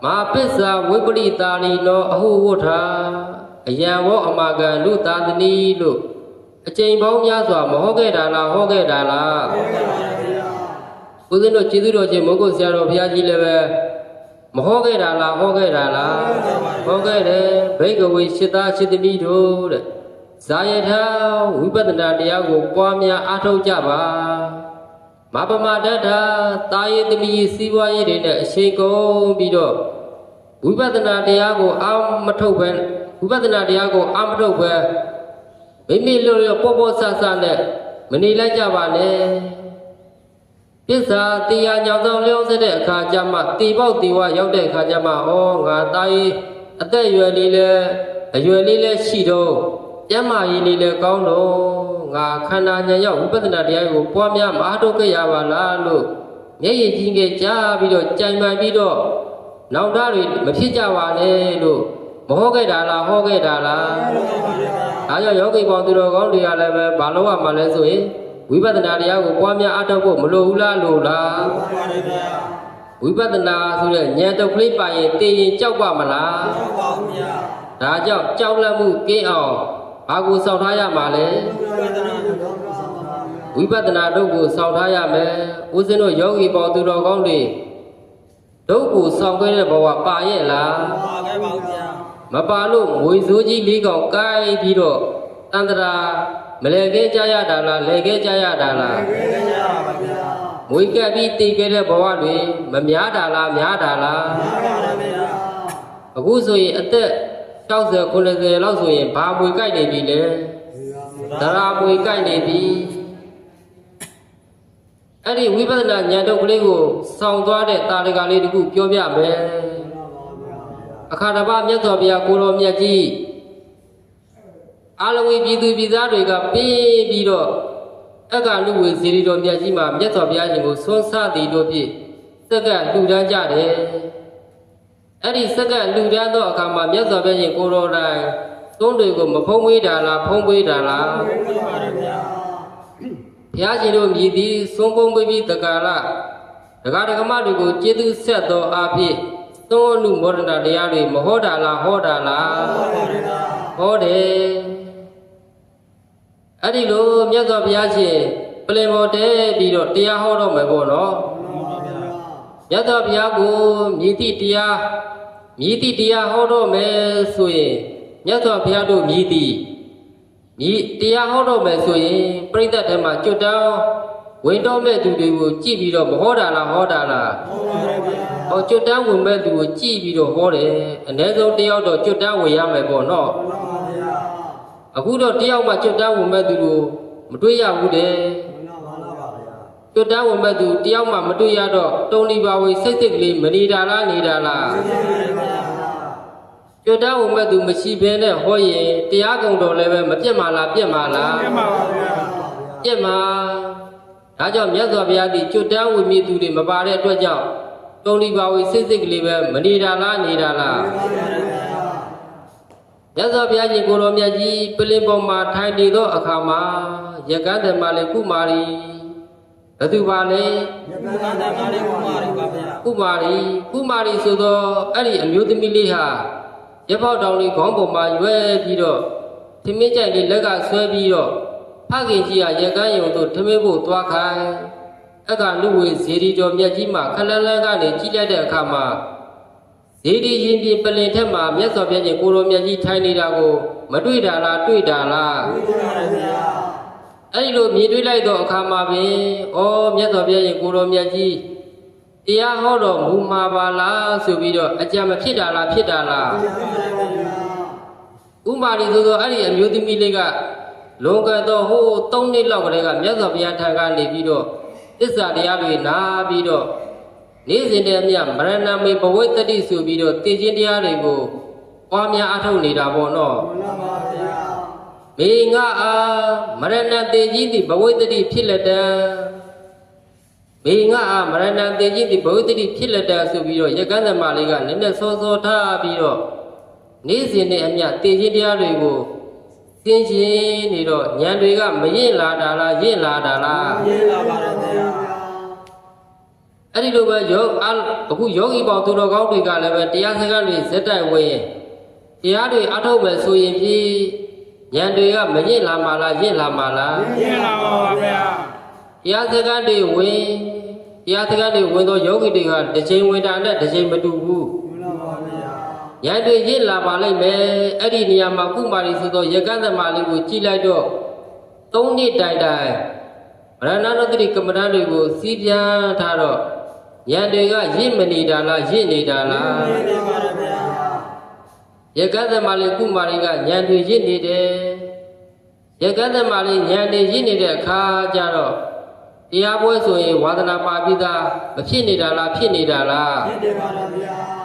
မာပစ္စာဝိပရိတာလီနောအဟုဝဋ္ဌာအယံဝောအမာကံလူသာသနီလို့အကျိန်ပေါင်းများစွာမဟုတ်ခဲ့တာလားဟောခဲ့တာလားဟောခဲ့ပါဗျာဦးဇင်းတို့ကျေးဇူးတော်ရှင်မုဂ္ဂုတ်ဆရာတော်ဘုရားကြီးလည်းပဲမဟောခဲ့တာလားဟောခဲ့တာလားဟောခဲ့တယ်ဘိကဝေစိတ္တစိတ္တိတို့တဲ့ဇာယထဝိပဿနာတရားကိုပွားများအားထုတ်ကြပါမပမတ္ထတာယေတမိစီးပွားရေးတွေနဲ့အရှိန်ကုန်ပြီးတော့ဝိပဿနာတရားကိုအာမထုတ်ပဲဝိပဿနာတရားကိုအာမထုတ်ပဲမိမိလို့ရပေါ့ဆဆနဲ့မနေလိုက်ကြပါနဲ့ပစ္စာတရားညောင်ဆောင်လျောင်းစတဲ့အခါကျမှတီပေါက်တီဝရောက်တဲ့အခါကျမှဩငါတာယေအသက်အရွယ်လေးလဲရှိတော့ကျမ်းမာရေးလေးလဲကောင်းတော့ငါခန္ဓာဉာဏ်ရောက်ဝိပဿနာတရားကိုပွားများမအားထုတ်ခဲ့ရပါလားလို့မျက်ရည်ကြီးငယ်ကြားပြီးတော့ကြံမှန်ပြီးတော့နောက်သားတွေမဖြစ်ကြပါနဲ့လို့မဟောခဲ့တာလားဟောခဲ့တာလားဒါကြောင့်ယောဂီပေါင်းသူတော်ကောင်းတွေကလည်းပဲဘာလို့ရမှာလဲဆိုရင်ဝိပဿနာတရားကိုပွားများအားထုတ်ဖို့မလိုဘူးလားလို့လားဝိပဿနာဆိုတဲ့ဉာဏ်တုတ်ကလေးပါရင်သိရင်ကြောက်ပါမလားကြောက်ပါဘူးဗျာဒါကြောင့်ကြောက်လန့်မှုကင်းအောင်ဘာကိုစောင့်ထားရမှာလဲဝိပဿနာတို့ကိုစောင့်ထားရမယ်ဦးဇင်းတို့ယောဂီပေါင်းသူတော်ကောင်းတွေတို့ကိုစောင့်ခဲ့တဲ့ဘဝပါရဲ့လားပါခဲ့ပါဘူးဗျာမပါလို့ငွေစိုးကြီး၄កောင်ကိုက်ပြီးတော့တန္တရာမလဲခဲကြရတာလားလဲခဲကြရတာလားလဲခဲကြရပါဗျာငွေကပ်ပြီးတည်ခဲ့တဲ့ဘဝတွေမများတာလားများတာလားများပါဗျာအခုဆိုရင်အသက်60 90လောက်ဆိုရင်ဘာမွေကြိုက်နေပြီလဲသရာမွေကြိုက်နေပြီအဲ့ဒီဝိပဿနာဉာဏ်တုတ်ကလေးကိုစောင့်သွားတဲ့တာလကလေးတခုပြောပြမယ်အခါတစ်ပါးမြတ်စွာဘုရားကိုတော်မြတ်ကြီးအာလဝီပြည်သူပြည်သားတွေကပြီးတော့အက္ခဏုဝေစေရီတော်မြတ်ကြီးမှာမြတ်စွာဘုရားရှင်ကိုဆွမ်းစားသည်တို့ဖြင့်စက္ကန့်လှူဒန်းကြတယ်အဲ့ဒီစက္ကန့်လှူဒန်းသောအခါမှာမြတ်စွာဘုရားရှင်ကိုတော်တိုင်သုံးတွေကိုမဖုံးဝေးတာလားဖုံးဝေးတာလားဖုံးဝေးပါတယ်ဗျာဘုရားရှင်တို့မြည်သည်သုံးပုံပေးပြီးတက္ကရာဒကာဒကမတွေကိုကျေးဇူးဆက်သောအားဖြင့်သုံးအနုမောဒနာတရားတွေမဟောတာလားဟောတာလားဟောတယ်အဲ့ဒီလိုမြတ်စွာဘုရားရှင်ပလင်ပေါ်တဲပြီးတော့တရားဟောတော့မယ်ပေါ့နော်မြတ်စွာဘုရားကိုမြည်သည့်တရားဟောတော့မယ်ဆိုရင်မြတ်စွာဘုရားတို့မြည်သည့်တရားဟောတော့မယ်ဆိုရင်ပြိဿထဲမှာကျွတ်တောင်းဝင်တော့မဲ့သူတွေကိုကြည့်ပြီးတော့မဟောတာလားဟောတာလားဟောပါတယ်ဗျာဟောကျွတ်တန်းဝင်မဲ့သူကိုကြည့်ပြီးတော့ဟောတယ်အ ਨੇ ဆုံးတယောက်တော့ကျွတ်တန်းဝင်ရမယ်ပေါ့နော်မှန်ပါဗျာအခုတော့တယောက်မှကျွတ်တန်းဝင်မဲ့သူကိုမတွေ့ရဘူးတဲ့မှန်ပါဗျာကျွတ်တန်းဝင်မဲ့သူတယောက်မှမတွေ့ရတော့တုံလီပါဝေစိတ်ကလေးမနေတာလားနေတာလားကျွတ်တန်းဝင်မဲ့သူမရှိဘဲနဲ့ဟောရင်တရားကုံတော်လည်းပဲမပြတ်မှာလားပြတ်မှာလားပြတ်မှာပါဗျာပြတ်မှာ ဒါကြောင့်မြတ်စွာဘုရားသည်ကျွတ်တန်းဝိမြည်သူတွေမပါတဲ့အတွက်ကြောင့်တုံလီပါဝီစိတ်စိတ်ကလေးပဲမနေတာလားနေတာလားမြတ်စွာဘုရားရှင်ကိုရောမြတ်ကြီးပလင်ပေါ်မှာထိုင်နေသောအခါမှာရကန်းတယ်မလေးကုမာရီဘသူပါလဲကုမာရီဆိုတော့အဲ့ဒီအမျိုးသမီးလေးဟာရပောက်တောင်လေးခေါင်းပေါ်မှာရွယ်ပြီးတော့သမင်းကြိုင်လေးလက်ကဆွဲပြီးတော့ဖခင်ကြီးကရကန်းယုံတို့သမင်းဖို့သွားခိုင်းအခါလူဝေဇေဒီတော်မြတ်ကြီးမှာခလန်းလန်းကနေကြည့်လိုက်တဲ့အခါမှာဇေဒီရင်ပြင်ပလင်ထက်မှာမြတ်စွာဘုရားရှင်ကိုရောမြတ်ကြီးထိုင်နေတာကိုမတွေ့တာလားတွေ့တာလားအဲ့ဒီလိုမြင်တွေ့လိုက်တော့အခါမှာပင်ဩမြတ်စွာဘုရားရှင်ကိုရောမြတ်ကြီးတရားဟောတော်မူမှာပါလားဆိုပြီးတော့အကြံမဖြစ်တာလားဖြစ်တာလားဥမာရီဆိုတော့အဲ့ဒီအမျိုးသမီးလေးကလွန်ခဲ့တော့ဟို3နှစ်လောက်ကလေးကမြတ်စွာဘုရားထံကနေပြီးတော့သစ္စာတရားတွေနာပြီးတော့နေ့စဉ်တည်းမြတ်မရဏမေဘဝိတ္တိဆိုပြီးတော့သိခြင်းတရားတွေကိုပွားများအထောက်နေတာပေါ့နော်မှန်ပါဗျာမေငါအားမရဏတေကြီးသည်ဘဝိတ္တိဖြစ်လက်တံမေငါအားမရဏတေကြီးသည်ဘဝိတ္တိဖြစ်လက်တံဆိုပြီးတော့ရကန်းသမလေးကနည်းနည်းစောစောထားပြီးတော့နေ့စဉ်နဲ့အမြတ်သိခြင်းတရားတွေကိုသင်ရှင်နေတော့ဉာဏ်တွေကမရင်လာတာလားရင်လာတာလားရင်လာပါတယ်ဗျာအဲ့ဒီလိုပဲအခုယောဂီပေါင်းသူတော်ကောင်းတွေကလည်းပဲတရားစကားတွေဇက်တိုက်ဝင်တရားတွေအထောက်ပဲဆိုရင်ဖြင့်ဉာဏ်တွေကမရင်လာမှာလားရင်လာမှာလားရင်လာပါပါဗျာတရားစကားတွေဝင်တော့ယောဂီတွေကတစ်ချိန်ဝင်တာနဲ့တစ်ချိန်မတူဘူးဉာဏ်တွေရင့်လာပါလိမ့်မယ်အဲ့ဒီနေရာမှာကုမာရီဆိုတော့ရကန်းသမလေးကိုကြည့်လိုက်တော့3နှစ်တိုင်တိုင်ဗရဏနတ္တိကမ္မဋ္ဌာန်းတွေကိုစီးပြန်ထားတော့ဉာဏ်တွေကရင့်မနေတာလားရင့်နေတာလားရင့်နေပါဗျာရကန်းသမလေးကုမာရီကဉာဏ်တွေရင့်နေတယ်ရကန်းသမလေးဉာဏ်တွေရင့်နေတဲ့အခါကျတော့တရားပွဲဆိုရင်ဝါဒနာပါပိသားမဖြစ်နေတာလားဖြစ်နေတာလားဖြစ်နေပါဗျာ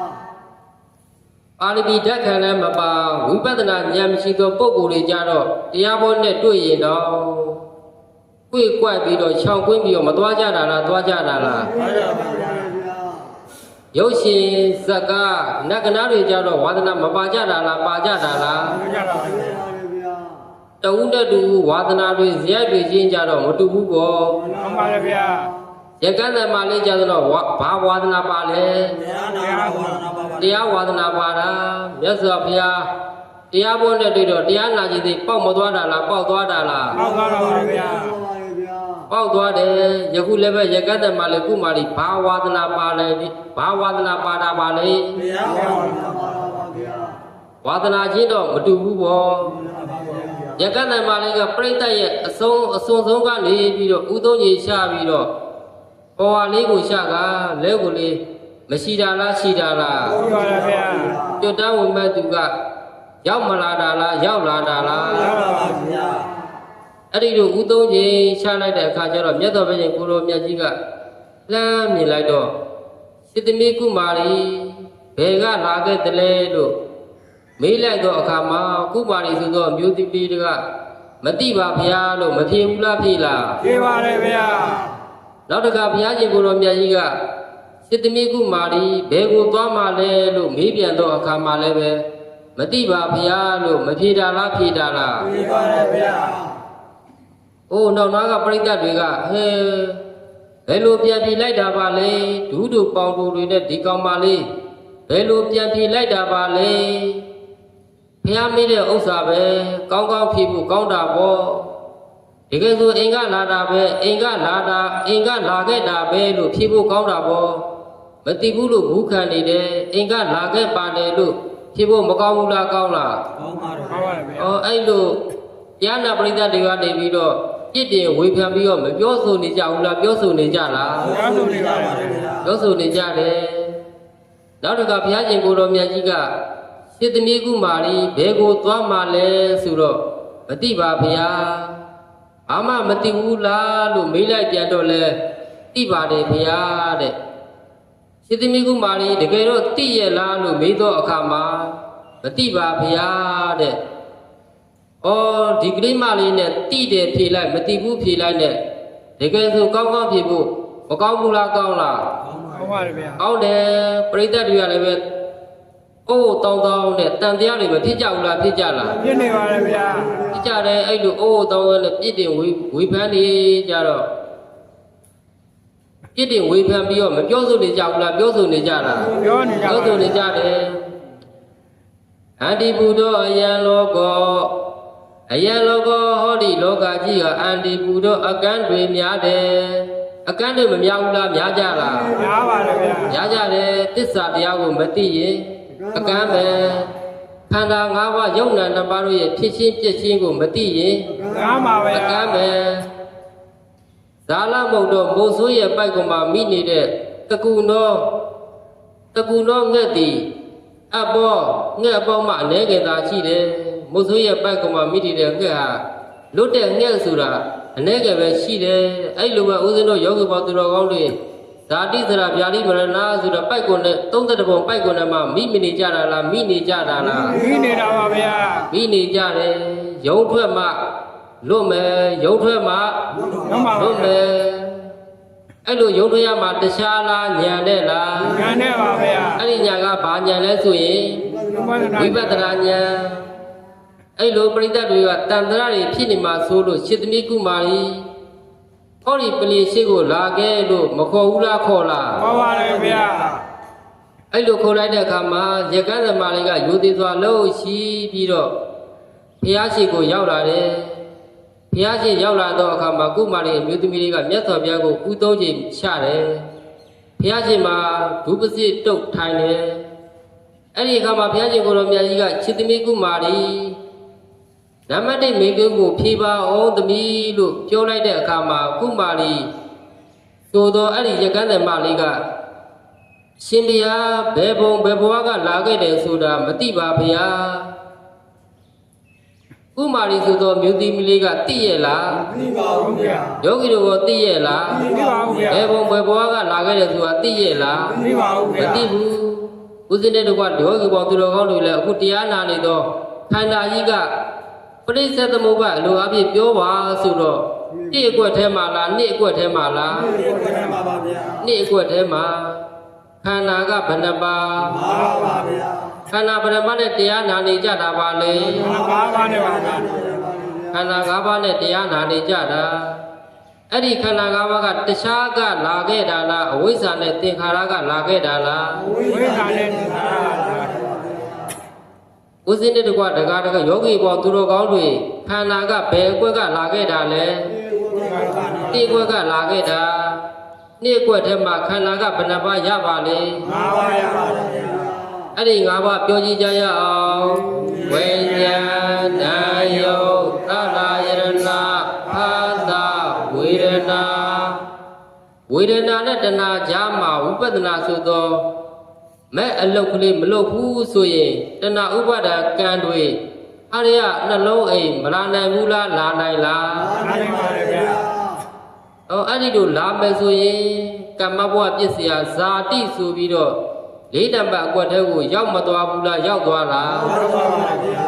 ပါဠိဓာတ်ခံလည်းမပါဝိပဿနာဉာဏ်မရှိသောပုဂ္ဂိုလ်တွေကြတော့တရားဘောနဲ့တွေ့ရင်တော့ကြွေ့ကွက်ပြီးတော့ခြောင်ကွင်းပြီးတော့မသွားကြတာလားသွားကြတာလားသွားကြပါဗျာရုပ်ရှင်ဇက်ကားနတ်ကနာတွေကြတော့ဝါဒနာမပါကြတာလားပါကြတာလားပါကြတာပါဗျာတဝုတတူဝါဒနာတွေဇယက်တွေချင်းကြတော့မတူဘူးပေါ့မှန်ပါဗျာရကန်းသမလေးကြတော့ဘာဝါဒနာပါလဲတရားဝါဒနာပါတာမြတ်စွာဘုရားတရားပေါ်နဲ့တွေ့တော့တရားနာကြည့်သိပေါက်မသွားတာလားပေါက်သွားတာလားပေါက်သွားတာပါဗျာပေါက်သွားတယ်ယခုလည်းပဲရကန်းသမလေးကုမာရီဘာဝါဒနာပါလဲဘာဝါဒနာပါတာပါလဲတရားဝါဒနာပါပါဗျာဝါဒနာချင်းတော့မတူဘူးပေါ့ရကန်းသမလေးကပြိဋ္ဌရဲ့အဆုံးကနေပြီးတော့ဥသုံးကြီးရှာပြီးတော့ပေါ်ဝါလေးကိုရှာကလဲကိုလေးမရှိတာလားရှိတာလားရှိပါလားဗျာကျွတ်တန်းဝင်မဲ့သူကရောက်မလာတာလားရောက်လာတာလားရောက်လာပါဗျာအဲ့ဒီလိုဥသုံးကြီးရှာလိုက်တဲ့အခါကျတော့မြတ်တော်ဘုရားကိုလိုမြတ်ကြီးကလှမ်းမြင်လိုက်တော့စေတမိကုမာရီဘယ်ကလာခဲ့တယ်လဲလို့မေးလိုက်တော့အခါမှာကုမာရီဆိုတော့မြို့တိပိတွေကမတိပါဗျာလို့မဖြေဘူးလားဖြေလားဖြေပါတယ်ဗျာနောက်တစ်ခါဘုရားရှင်ကိုရောမြတ်ကြီးကစေတမိကုမာရီဘယ်ကိုသွားမှလဲလို့မေးပြန်တော့အခါမှာလည်းပဲမတိပါဗျာလို့မဖြေတာလားဖြေတာလားဖြေပါတယ်ဗျာအိုးနောက်နာကပရိသတ်တွေကဟဲဘယ်လိုပြန်ဖြေလိုက်တာပါလဲဒူးတို့ပေါင်တို့တွေနဲ့ဒီကောင်မလေးဘယ်လိုပြန်ဖြေလိုက်တာပါလဲဘုရားမေးတဲ့ဥစ္စာပဲကောင်းကောင်းဖြေဖို့ကောင်းတာပေါ့ဒီကဲဆိုအိမ်ကလာတာပဲအိမ်ကလာခဲ့တာပဲလို့ဖြေဖို့ကောင်းတာပေါ့မသိဘူးလို့ဘူးခံနေတယ်အိမ်ကလာခဲ့ပါတယ်လို့ဖြေဖို့မကောင်းဘူးလားကောင်းလားကောင်းပါတယ်ကောင်းပါတယ်ဗျာအဲ့လိုတရားနာပရိသတ်တွေကနေပြီးတော့ပြစ်တင်ဝေဖန်ပြီးတော့မပြောဆိုနေကြဘူးလားပြောဆိုနေကြလားပြောဆိုနေကြပါတယ်ဗျာပြောဆိုနေကြတယ်နောက်တစ်ခါဘုရားရှင်ကိုတော်မြတ်ကြီးကစေတမိကုမာရီဘယ်ကိုသွားမှလဲဆိုတော့မသိပါဗျာဘာမှမသိဘူးလားလို့မေးလိုက်ပြန်တော့လဲသိပါတယ်ဗျာတဲ့စေတမိကုမာရီတကယ်တော့သိရဲ့လားလို့မေးတော့အခါမှာမသိပါဗျာတဲ့ဩဒီကလေးမလေးနဲ့သိတယ်ဖြေလိုက်မသိဘူးဖြေလိုက်နဲ့ ဒီကဲဆိုကောင်းကောင်းဖြစ်ဖို့မကောင်းဘူးလားကောင်းလား ကောင်းပါလေဗျာ ကောင်းတယ်ပရိသတ်တွေကလည်းပဲအိုးတောင်းတောင်းနဲ့တန်တရားတွေမဖြစ်ကြဘူးလားဖြစ်ကြလား ပြည့်နေပါလေဗျာ ဖြစ်ကြတယ်အဲ့လိုအိုးတောင်းနဲ့ပြစ်တင်ဝေဖန်နေကြတော့ပြစ်တင်ဝေဖန်ပြီးတော့မပြောဆိုနေကြဘူးလားပြောဆိုနေကြလား ပြောနေကြ ပြောဆိုနေကြတယ်အန္တိပုဒ္ဓအယံလောကောအယံလောကောဟောဒီလောကကြီးကအန္တိပုဒ္ဓအကန့်တွေများတယ်အကန့်တွေမများဘူးလားများကြလား များပါလေဗျာ များကြတယ်သစ္စာတရားကိုမသိရင်အကန့်ပဲခန္ဓာ၅ပါးယုံနာနှစ်ပါးတို့ရဲ့ဖြစ်ချင်းပြည့်ချင်းကိုမသိရင် များပါဗျာ အကန့်ပဲဇာလမုတ်တော့မိုးဆိုးရဲ့ပိုက်ကမှမိနေတဲ့တကူနောငှက်တီအပေါ်ငှက်အပေါ်မှာအနေကသာရှိတယ်မိုးဆိုးရဲ့ပိုက်ကမှမိနေတဲ့ငှက်ဟာလွတ်တဲ့ငှက်ဆိုတာအနေကပဲရှိတယ်အဲ့လိုပဲဦးဇင်းတို့ယောဂီပေါသူတော်ကောင်းတွေဇာတိစရာဗျာတိမရဏဆိုတော့ပိုက်ကွန်နဲ့30ပုံပိုက်ကွန်နဲ့မှမိမနေကြတာလားမိနေကြတာလား ပြီးနေတာပါဗျာ မိနေကြတယ်ရုံထွက်မှလွတ်မယ်ရုံထွက်မှ တော့ပါဗျာ လွတ်မယ်အဲ့လိုရုံထွက်ရမှာတခြားလားညံနဲ့လား ဉာဏ်နဲ့ပါဗျာ အဲ့ဒီညံကဘာညံလဲဆိုရင်ဝိပဿနာညံအဲ့လိုပရိသတ်တွေကတန်ត្រာတွေဖြစ်နေမှာဆိုလို့ရှစ်သမီးကုမာရီဟောဒီပလီရှိကိုလာခဲ့လို့မခေါ်ဘူးလားခေါ်လား ဟောပါလေဗျာ အဲ့လိုခေါ်လိုက်တဲ့အခါမှာရကန်းသမားလေးကယူသေးစွာလှုပ်ရှိပြီးတော့ဘုရားရှိခိုးရောက်လာတယ်ဘုရားရှိရောက်လာတော့အခါမှာကုမာရီအမျိုးသမီးလေးကမြတ်စွာဘုရားကိုဥသုံးချိန်ချတယ်ဘုရားရှင်မှာဒုပစိတုတ်ထိုင်တယ်အဲ့ဒီအခါမှာဘုရားရှင်ကိုယ်တော်မြတ်ကြီးကချစ်သမီးကုမာရီနမတိမိန်ကုကိုဖြေပါအောင်သမီးလို့ပြောလိုက်တဲ့အခါမှာကုမာရီသို့တော်အဲ့ဒီရကန်းသမားလေးကရှင်ဘုရားဘယ်ဘုံဘယ်ဘဝကလာခဲ့တယ်ဆိုတာမသိပါဗျာကုမာရီဆိုသောမြို့သမီးလေးကသိရဲ့လား သိပါဘူးဗျာ ယောဂီတို့ကသိရဲ့လား သိပါဘူးဗျာ ဘယ်ဘုံဘယ်ဘဝကလာခဲ့တယ်ဆိုတာသိရဲ့လား သိပါဘူး မ ဗျာ သိဘူးဦးဇင်းတဲ့တို့ကယောဂီပေါသူတော်ကောင်းတွေလည်းအခုတရားနာနေတော့ခန္ဓာကြီးကပရိစ္ဆေသမုပ္ပါအလိုအပြည့်ပြောပါဆိုတော့ပြည့်အကွက်ထဲမှာလားနှစ်အကွက်ထဲမှာလား သိပါပါဗျာ နှစ်အကွက်ထဲမှာခန္ဓာကဘယ်နှပါ ပါပါဗျာ ခန္ဓာဘယ်နှပါနဲ့တရားနာနေကြတာပါလေ ပါပါနဲ့ပါဗျာ ခန္ဓာ၅ပါးနဲ့တရားနာနေကြတာအဲ့ဒီခန္ဓာ၅ပါးကတခြားကလာခဲ့တာလားအဝိဇ္ဇာနဲ့သင်္ခါရကလာခဲ့တာလား ဝိဇ္ဇာနဲ့သင်္ခါရပါဗျာ ဦးဇင်းတဲ့တကွာတကားတကယောဂီပေါ်သူတော်ကောင်းတွေခန္ဓာကဘယ်အကွက်ကလာခဲ့တာလဲတိအကွက်ကလာခဲ့တာနှစ်အကွက်ထဲမှာခန္ဓာကဘယ်နှပါးရပါလဲ ပါပါဗျာ အဲ့ဒီ၅ပါးပြောကြည့်ကြရအောင်ဝိညာဏ်နာယုတ်သလာယရဏဖာသာဝေဒနာဝေဒနာနဲ့တဏှာကြားမှာဝိပဿနာဆိုသောမဲ့အလုတ်ကလေးမလုတ်ဘူးဆိုရင်တဏှာဥပါဒံကံတွေအရိယနှလုံးအိမ်မလာနိုင်ဘူးလားလာနိုင်လား နိုင်ပါလေဗျာ အဲ့ဒီတို့လာမယ်ဆိုရင်ကမ္မဘဝပြည့်စရာဇာတိဆိုပြီးတော့လေးတံပတ်အကွက်ထဲကိုရောက်မသွားဘူးလားရောက်သွားလား ပါပါဗျာ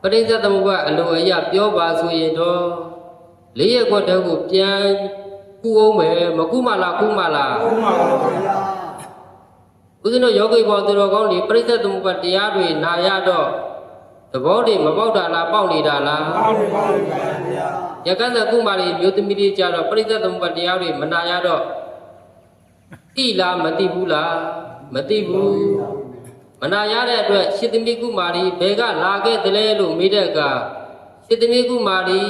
ပရိစ္ဆေသမုပ္ပါအလိုအရပြောပါဆိုရင်တော့လေးရက်ကွက်ထဲကိုပြန်ကူအောင်မယ်မကူမလားကူမလား ဘုမပါဗျာ ဦးဇင်းတို့ယောဂီဘောသူတော်ကောင်းတွေပရိစ္ဆေသမုပ္ပါတရားတွေနာရတော့သဘောတွေမပေါက်တာလားပေါက်နေတာလား ပါပါဗျာ ယကသကုမာရီမျိုးသမီးတွေကြတော့ပရိစ္ဆေသမုပ္ပါတရားတွေမနာရတော့တိလားမတိဘူးလားမတိဘူးမနာရတဲ့အတွက်ရှစ်သမီးကုမာရီဘယ်ကလာခဲ့တယ်လဲလို့မေးတဲ့အခါရှစ်သမီးကုမာရီ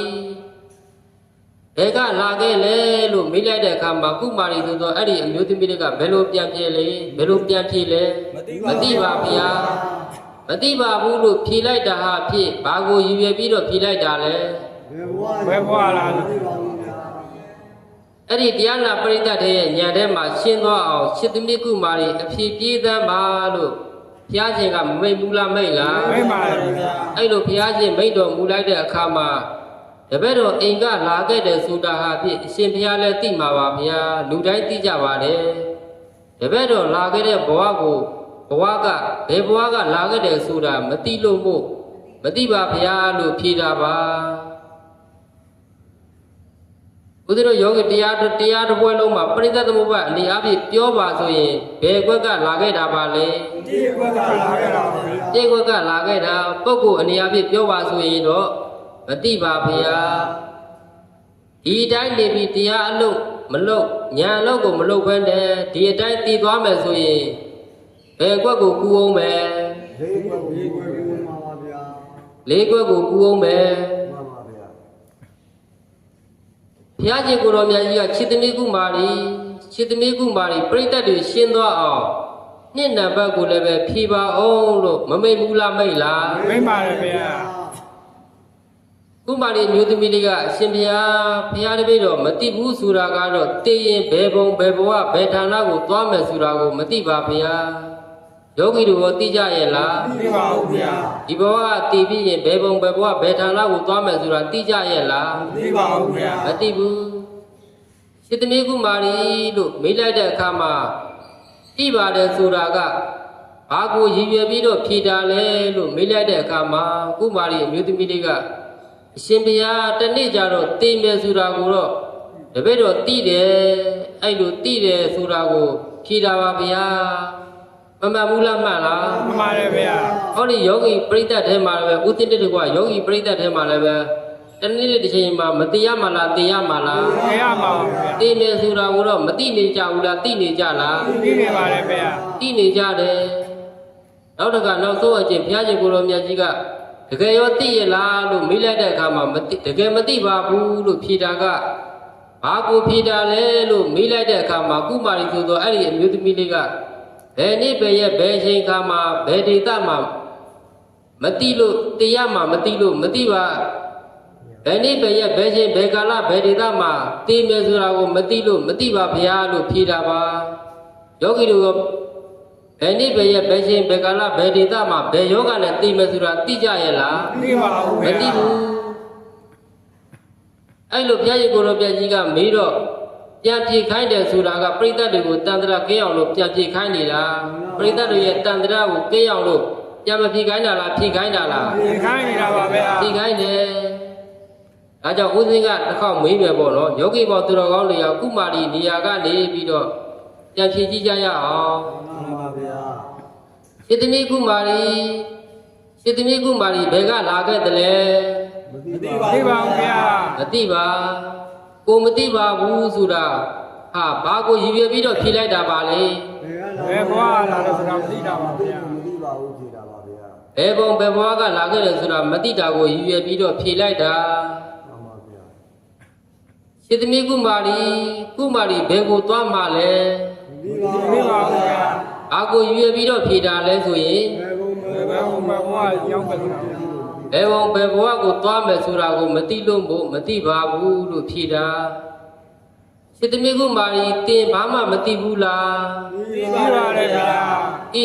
ဘယ်ကလာခဲ့လဲလို့မေးလိုက်တဲ့အခါမှာကုမာရီဆိုတော့အဲ့ဒီအမျိုးသမီးတွေကဘယ်လိုပြန်ပြေလဲဘယ်လိုပြန်ဖြေလဲမသိပါဗျာမသိပါဘူးလို့ဖြေလိုက်တာဟာဖြစ်ဘာကိုရည်ရွယ်ပြီးတော့ဖြေလိုက်တာလဲ ဘယ်ဘွားလား အဲ့ဒီတရားနာပရိသတ်တွေရဲ့ညာထဲမှာရှင်းသွားအောင်ရှစ်သမီးကုမာရီအဖြေပြေးသမ်းပါလို့ဘုရားရှင်ကမိတ်ဘူးလားမိတ်လား မိပါလေဗျာ အဲ့လိုဘုရားရှင်မိတ်တော်မူလိုက်တဲ့အခါမှာတပည့်တော်အိမ်ကလာခဲ့တယ်ဆိုတာဟာဖြစ်အရှင်ဘုရားလည်းသိမှာပါဗျာလူတိုင်းသိကြပါတယ်တပည့်တော်လာခဲ့တဲ့ဘဝကိုဘဝကဘယ်ဘဝကလာခဲ့တယ်ဆိုတာမသိလို့မို့မသိပါဗျာလို့ဖြေတာပါ ဦးဇင်းတို့ယောဂီတရားတစ်ပွဲလုံးမှာပရိသတ်သမုပ္ပါအနေအပြည့်ပြောပါဆိုရင်ဘယ်ကွက်ကလာခဲ့တာပါလဲ ဒီဘက်ကလာခဲ့တာပါဗျာ တိတ်ကွက်ကလာခဲ့တာပုဂ္ဂိုလ်အနေအပြည့်ပြောပါဆိုရင်တော့မတိပါဗျာဒီတိုင်းနေပြီးတရားအလုပ်မလုပ်ညာအလုပ်ကိုမလုပ်ဘဲနဲ့ဒီအတိုင်းတည်သွားမယ်ဆိုရင်ဘယ်ကွက်ကိုကူအောင်မယ် လေးကွက်ကိုမှာပါဗျာ လေးကွက်ကိုကူအောင်မယ် မှာပါဗျာ ဘုရားရှင်ကိုယ်တော်မြတ်ကြီးကခြေသမီးကုမာရီပြိတ္တတွေရှင်းသွားအောင်နှစ်နံပါတ်ကိုလည်းပဲဖြေပါအောင်လို့မမိတ်ဘူးလားမိတ်လား မိမရဗျာ ကုမာရီမျိုးသမီးတွေကအရှင်ဘုရားတပည့်တော်မသိဘူးဆိုတာကတော့တည်ရင်ဘယ်ဘုံဘယ်ဘဝဘယ်ဌာနကိုသွားမယ်ဆိုတာကိုမသိပါဗျာယောဂီတို့ရောသိကြရဲ့လား ဒီပါဦးဗျာ ဒီဘဝကတည်ပြီးရင်ဘယ်ဘုံဘယ်ဘဝဘယ်ဌာနကိုသွားမယ်ဆိုတာသိကြရဲ့လား ဒီပါဦးဗျာ မသိဘူးစေတမီကုမာရီလို့မေးလိုက်တဲ့အခါမှာသိပါတယ်ဆိုတာကဘာကိုရည်ရွယ်ပြီးတော့ဖြေတာလဲလို့မေးလိုက်တဲ့အခါမှာကုမာရီအမျိုးသမီးလေးကအရှင်ဘုရားတနေ့ကျတော့သိမယ်ဆိုတာကိုတော့တပည့်တော်သိတယ်အဲ့လိုသိတယ်ဆိုတာကိုဖြေတာပါဗျာမမှန်ဘူးလားမှန်လား မမရဗျာ ဟောဒီယောဂီပရိသတ်ထဲမှာလည်းပဲဥသိတ္တကွာယောဂီပရိသတ်ထဲမှာလည်းပဲတနေ့တစ်ချိန်မှာမသိရမှာလားသိရမှာလား ခေရမှာပါဗျာ သိနေဆိုတာကိုတော့မသိနေကြဘူးလားသိနေကြလား ဒီနေပါလေဗျာ သိနေကြတယ်နောက်တစ်ခါနောက်ဆုံးအကျင့်ဘုရားရှင်ကိုယ်တော်မြတ်ကြီးကတကယ်ရောသိရလားလို့မေးလိုက်တဲ့အခါမှာမသိတကယ်မသိပါဘူးလို့ဖြေတာကဘာကိုဖြေတာလဲလို့မေးလိုက်တဲ့အခါမှာကုမာရီဆိုတော့အဲ့ဒီအမျိုးသမီးလေးကဘယ်နေ့ပဲရဲ့ဘယ်ချိန်ခါမှာဘယ်ဒေသမှာမသိလို့တရားမှာမသိလို့မသိပါဘယ်နေ့ပဲရဲ့ဘယ်ချိန်ဘယ်ကာလဘယ်ဒေသမှာသိမယ်ဆိုတာကိုမသိလို့မသိပါဗျာလို့ဖြေတာပါယောဂီတို့ကဘယ်နေ့ပဲရဲ့ဘယ်ချိန်ဘယ်ကာလဘယ်ဒေသမှာဘယ်ယောဂနဲ့သိမယ်ဆိုတာသိကြရဲ့လား ဒီပါဦး မ ဗျာ သိဘူးအဲ့လိုဘုရားရှင်ကိုယ်တော်မြတ်ကြီးကမေးတော့ပြန်ပြေခိုင်းတယ်ဆိုတာကပရိသတ်တွေကိုတန်ត្រာကင်းအောင်လို့ပြန်ပြေခိုင်းနေတာပရိသတ်တွေရဲ့တန်ត្រာကိုကင်းအောင်လို့ပြန်မပြေခိုင်းတာလားဖြေခိုင်းတာလား ဒီခိုင်းနေတာပါဗျာ ဖြေခိုင်းတယ်ဒါကြောင့်ဦးစင်းကတစ်ခေါက်မေးမယ်ပေါ့နော်ယောဂီဘောသူတော်ကောင်းတွေကကုမာရီနေရာကနေပြီးတော့ပြန်ဖြေကြည့်ကြရအောင် မှာပါဗျာ စေတမီကုမာရီဘယ်ကလာခဲ့တယ်လဲ မသိ ဒီ ပါ ပါဦးဗျာ မသိပါကိုမသိပါဘူးဆိုတာဟာဘာကိုရည်ရွယ်ပြီးတော့ဖြေလိုက်တာပါလေ ဘယ်ဘွားလာလို့ဆိုတာမသိတာပါဗျာ မသိပါဘူးဖြေတာပါဗျာ ဘယ်ဘုံဘယ်ဘဝကလာခဲ့တယ်ဆိုတာမသိတာကိုရည်ရွယ်ပြီးတော့ဖြေလိုက်တာ မှာပါဗျာ စေတမီကုမာရီဘယ်ကိုသွားမှလဲ ဒီပါဦးဗျာ ဘာကိုရည်ရွယ်ပြီးတော့ဖြေတာလဲဆိုရင် ဘယ်ဘွားရောက်တယ်ဆိုတာ ဘယ်ဘုံဘယ်ဘဝကိုသွားမယ်ဆိုတာကိုမသိလို့မို့မသိပါဘူးလို့ဖြေတာစေတမီကုမာရီတင်ဘာမှမသိဘူးလား ဒီပါလေဗျာ သိ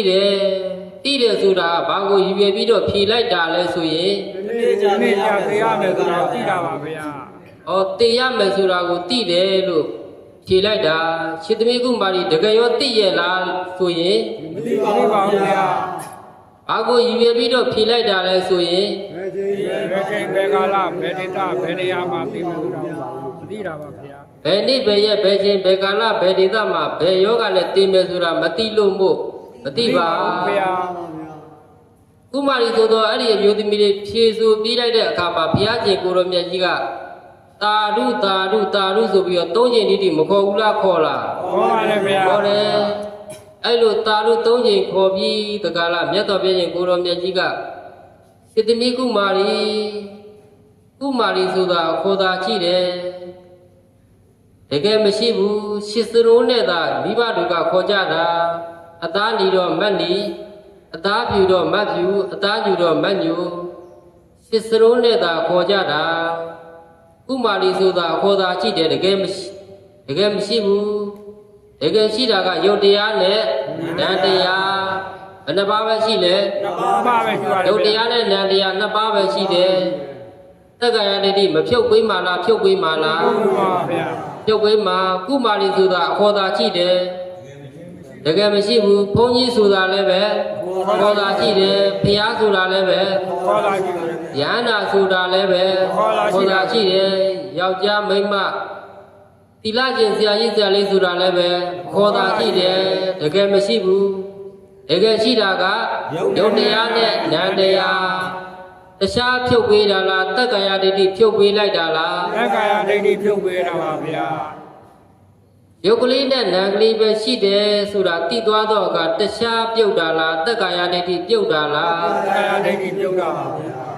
တယ်ဆိုတာဘာကိုရည်ရွယ်ပြီးတော့ဖြေလိုက်တာလဲဆိုရင် ဒီနေ့ကြာနေရသိရမယ်ဆိုတော့သိတာပါဗျာ ဩသိရမယ်ဆိုတာကိုသိတယ်လို့ဖြေလိုက်တာစေတမီကုမာရီတကယ်ရောသိရဲ့လားဆိုရင် ဒီပါဦးဗျာ ဘာကိုရည်ရွယ်ပြီးတော့ဖြေလိုက်တာလဲဆိုရင် ဘယ်ချိန် ဘယ်ချိန်ဘယ်ကာလဘယ်ဒေသဘယ်နေရာမှာသိမယ်ဆိုတာမသိတာပါဗျာ ဘယ်နေ့ဘယ်ရက်ဘယ်ချိန်ဘယ်ကာလဘယ်ဒေသမှာဘယ်ယောဂနဲ့သိမယ်ဆိုတာမသိလို့မို့မသိပါ ဗျာ ကုမာရီဆိုတော့အဲ့ဒီအမျိုးသမီးလေးဖြေဆိုပြီးလိုက်တဲ့အခါမှာဘုရားရှင်ကိုရောမြတ်ကြီးကတာရုဆိုပြီးတော့သုံးချိန်တိတိမခေါ်ဘူးလားခေါ်လား ဟောပါလေဗျာ ခေါ်တယ်အဲ့လိုတာရုသုံးချိန်ခေါ်ပြီးတက္ကလာမြတ်တော်ဘုရားရှင်ကိုရောမြတ်ကြီးကစေတမီကုမာရီဆိုတာခေါ်တာရှိတယ်တကယ်မရှိဘူးရှစ်စရိုးနဲ့သာမိဘတွေကခေါ်ကြတာအသားနီတော့မတ်နီအသားဖြူတော့မတ်ဖြူအသားညူတော့မတ်ညူရှစ်စရိုးနဲ့သာခေါ်ကြတာကုမာရီဆိုတာခေါ်တာရှိတယ်တကယ်မရှိဘူးတကယ်ရှိတာကယုတ်တရားနဲ့ဉာဏ်တရားဘယ်နှပါးပဲရှိလဲ ပါပဲပြောရ ယုတ်တရားနဲ့ဉာဏ်တရားနှစ်ပါးပဲရှိတယ်တက္ကရာတိမဖြုတ်ပေးမှလားဖြုတ်ပေးမှလား ပါဗျာ ပြုတ်ပေးမှာကုမာရီဆိုတာအခေါ်သာရှိတယ်တကယ်မရှိဘူးဘုန်းကြီးဆိုတာလည်းပဲခေါ်သာရှိတယ်ဘုရားဆိုတာလည်းပဲ ခေါ်လာကြည့်တယ် ယန္တာဆိုတာလည်းပဲခေါ်သာရှိတယ်ယောက်ျားမိန်းမ တီလာကျင်ဆရာကြီးဆရာလေးဆိုတာလည်းပဲခေါ်တာရှိတယ်တကယ်မရှိဘူးတကယ်ရှိတာကယုတ်တရားနဲ့နံတရားတခြားဖြုတ်ပေးတာလားတက္ကရာဒိဋ္ဌိဖြုတ်ပေးလိုက်တာလား တက္ကရာဒိဋ္ဌိဖြုတ်ပေးတာပါဗျာ ယုတ်ကလေးနဲ့နံကလေးပဲရှိတယ်ဆိုတာသိသွားတော့ကတခြားပြုတ်တာလားတက္ကရာဒိဋ္ဌိပြုတ်တာလား တက္ကရာဒိဋ္ဌိပြုတ်တာပါဗျာ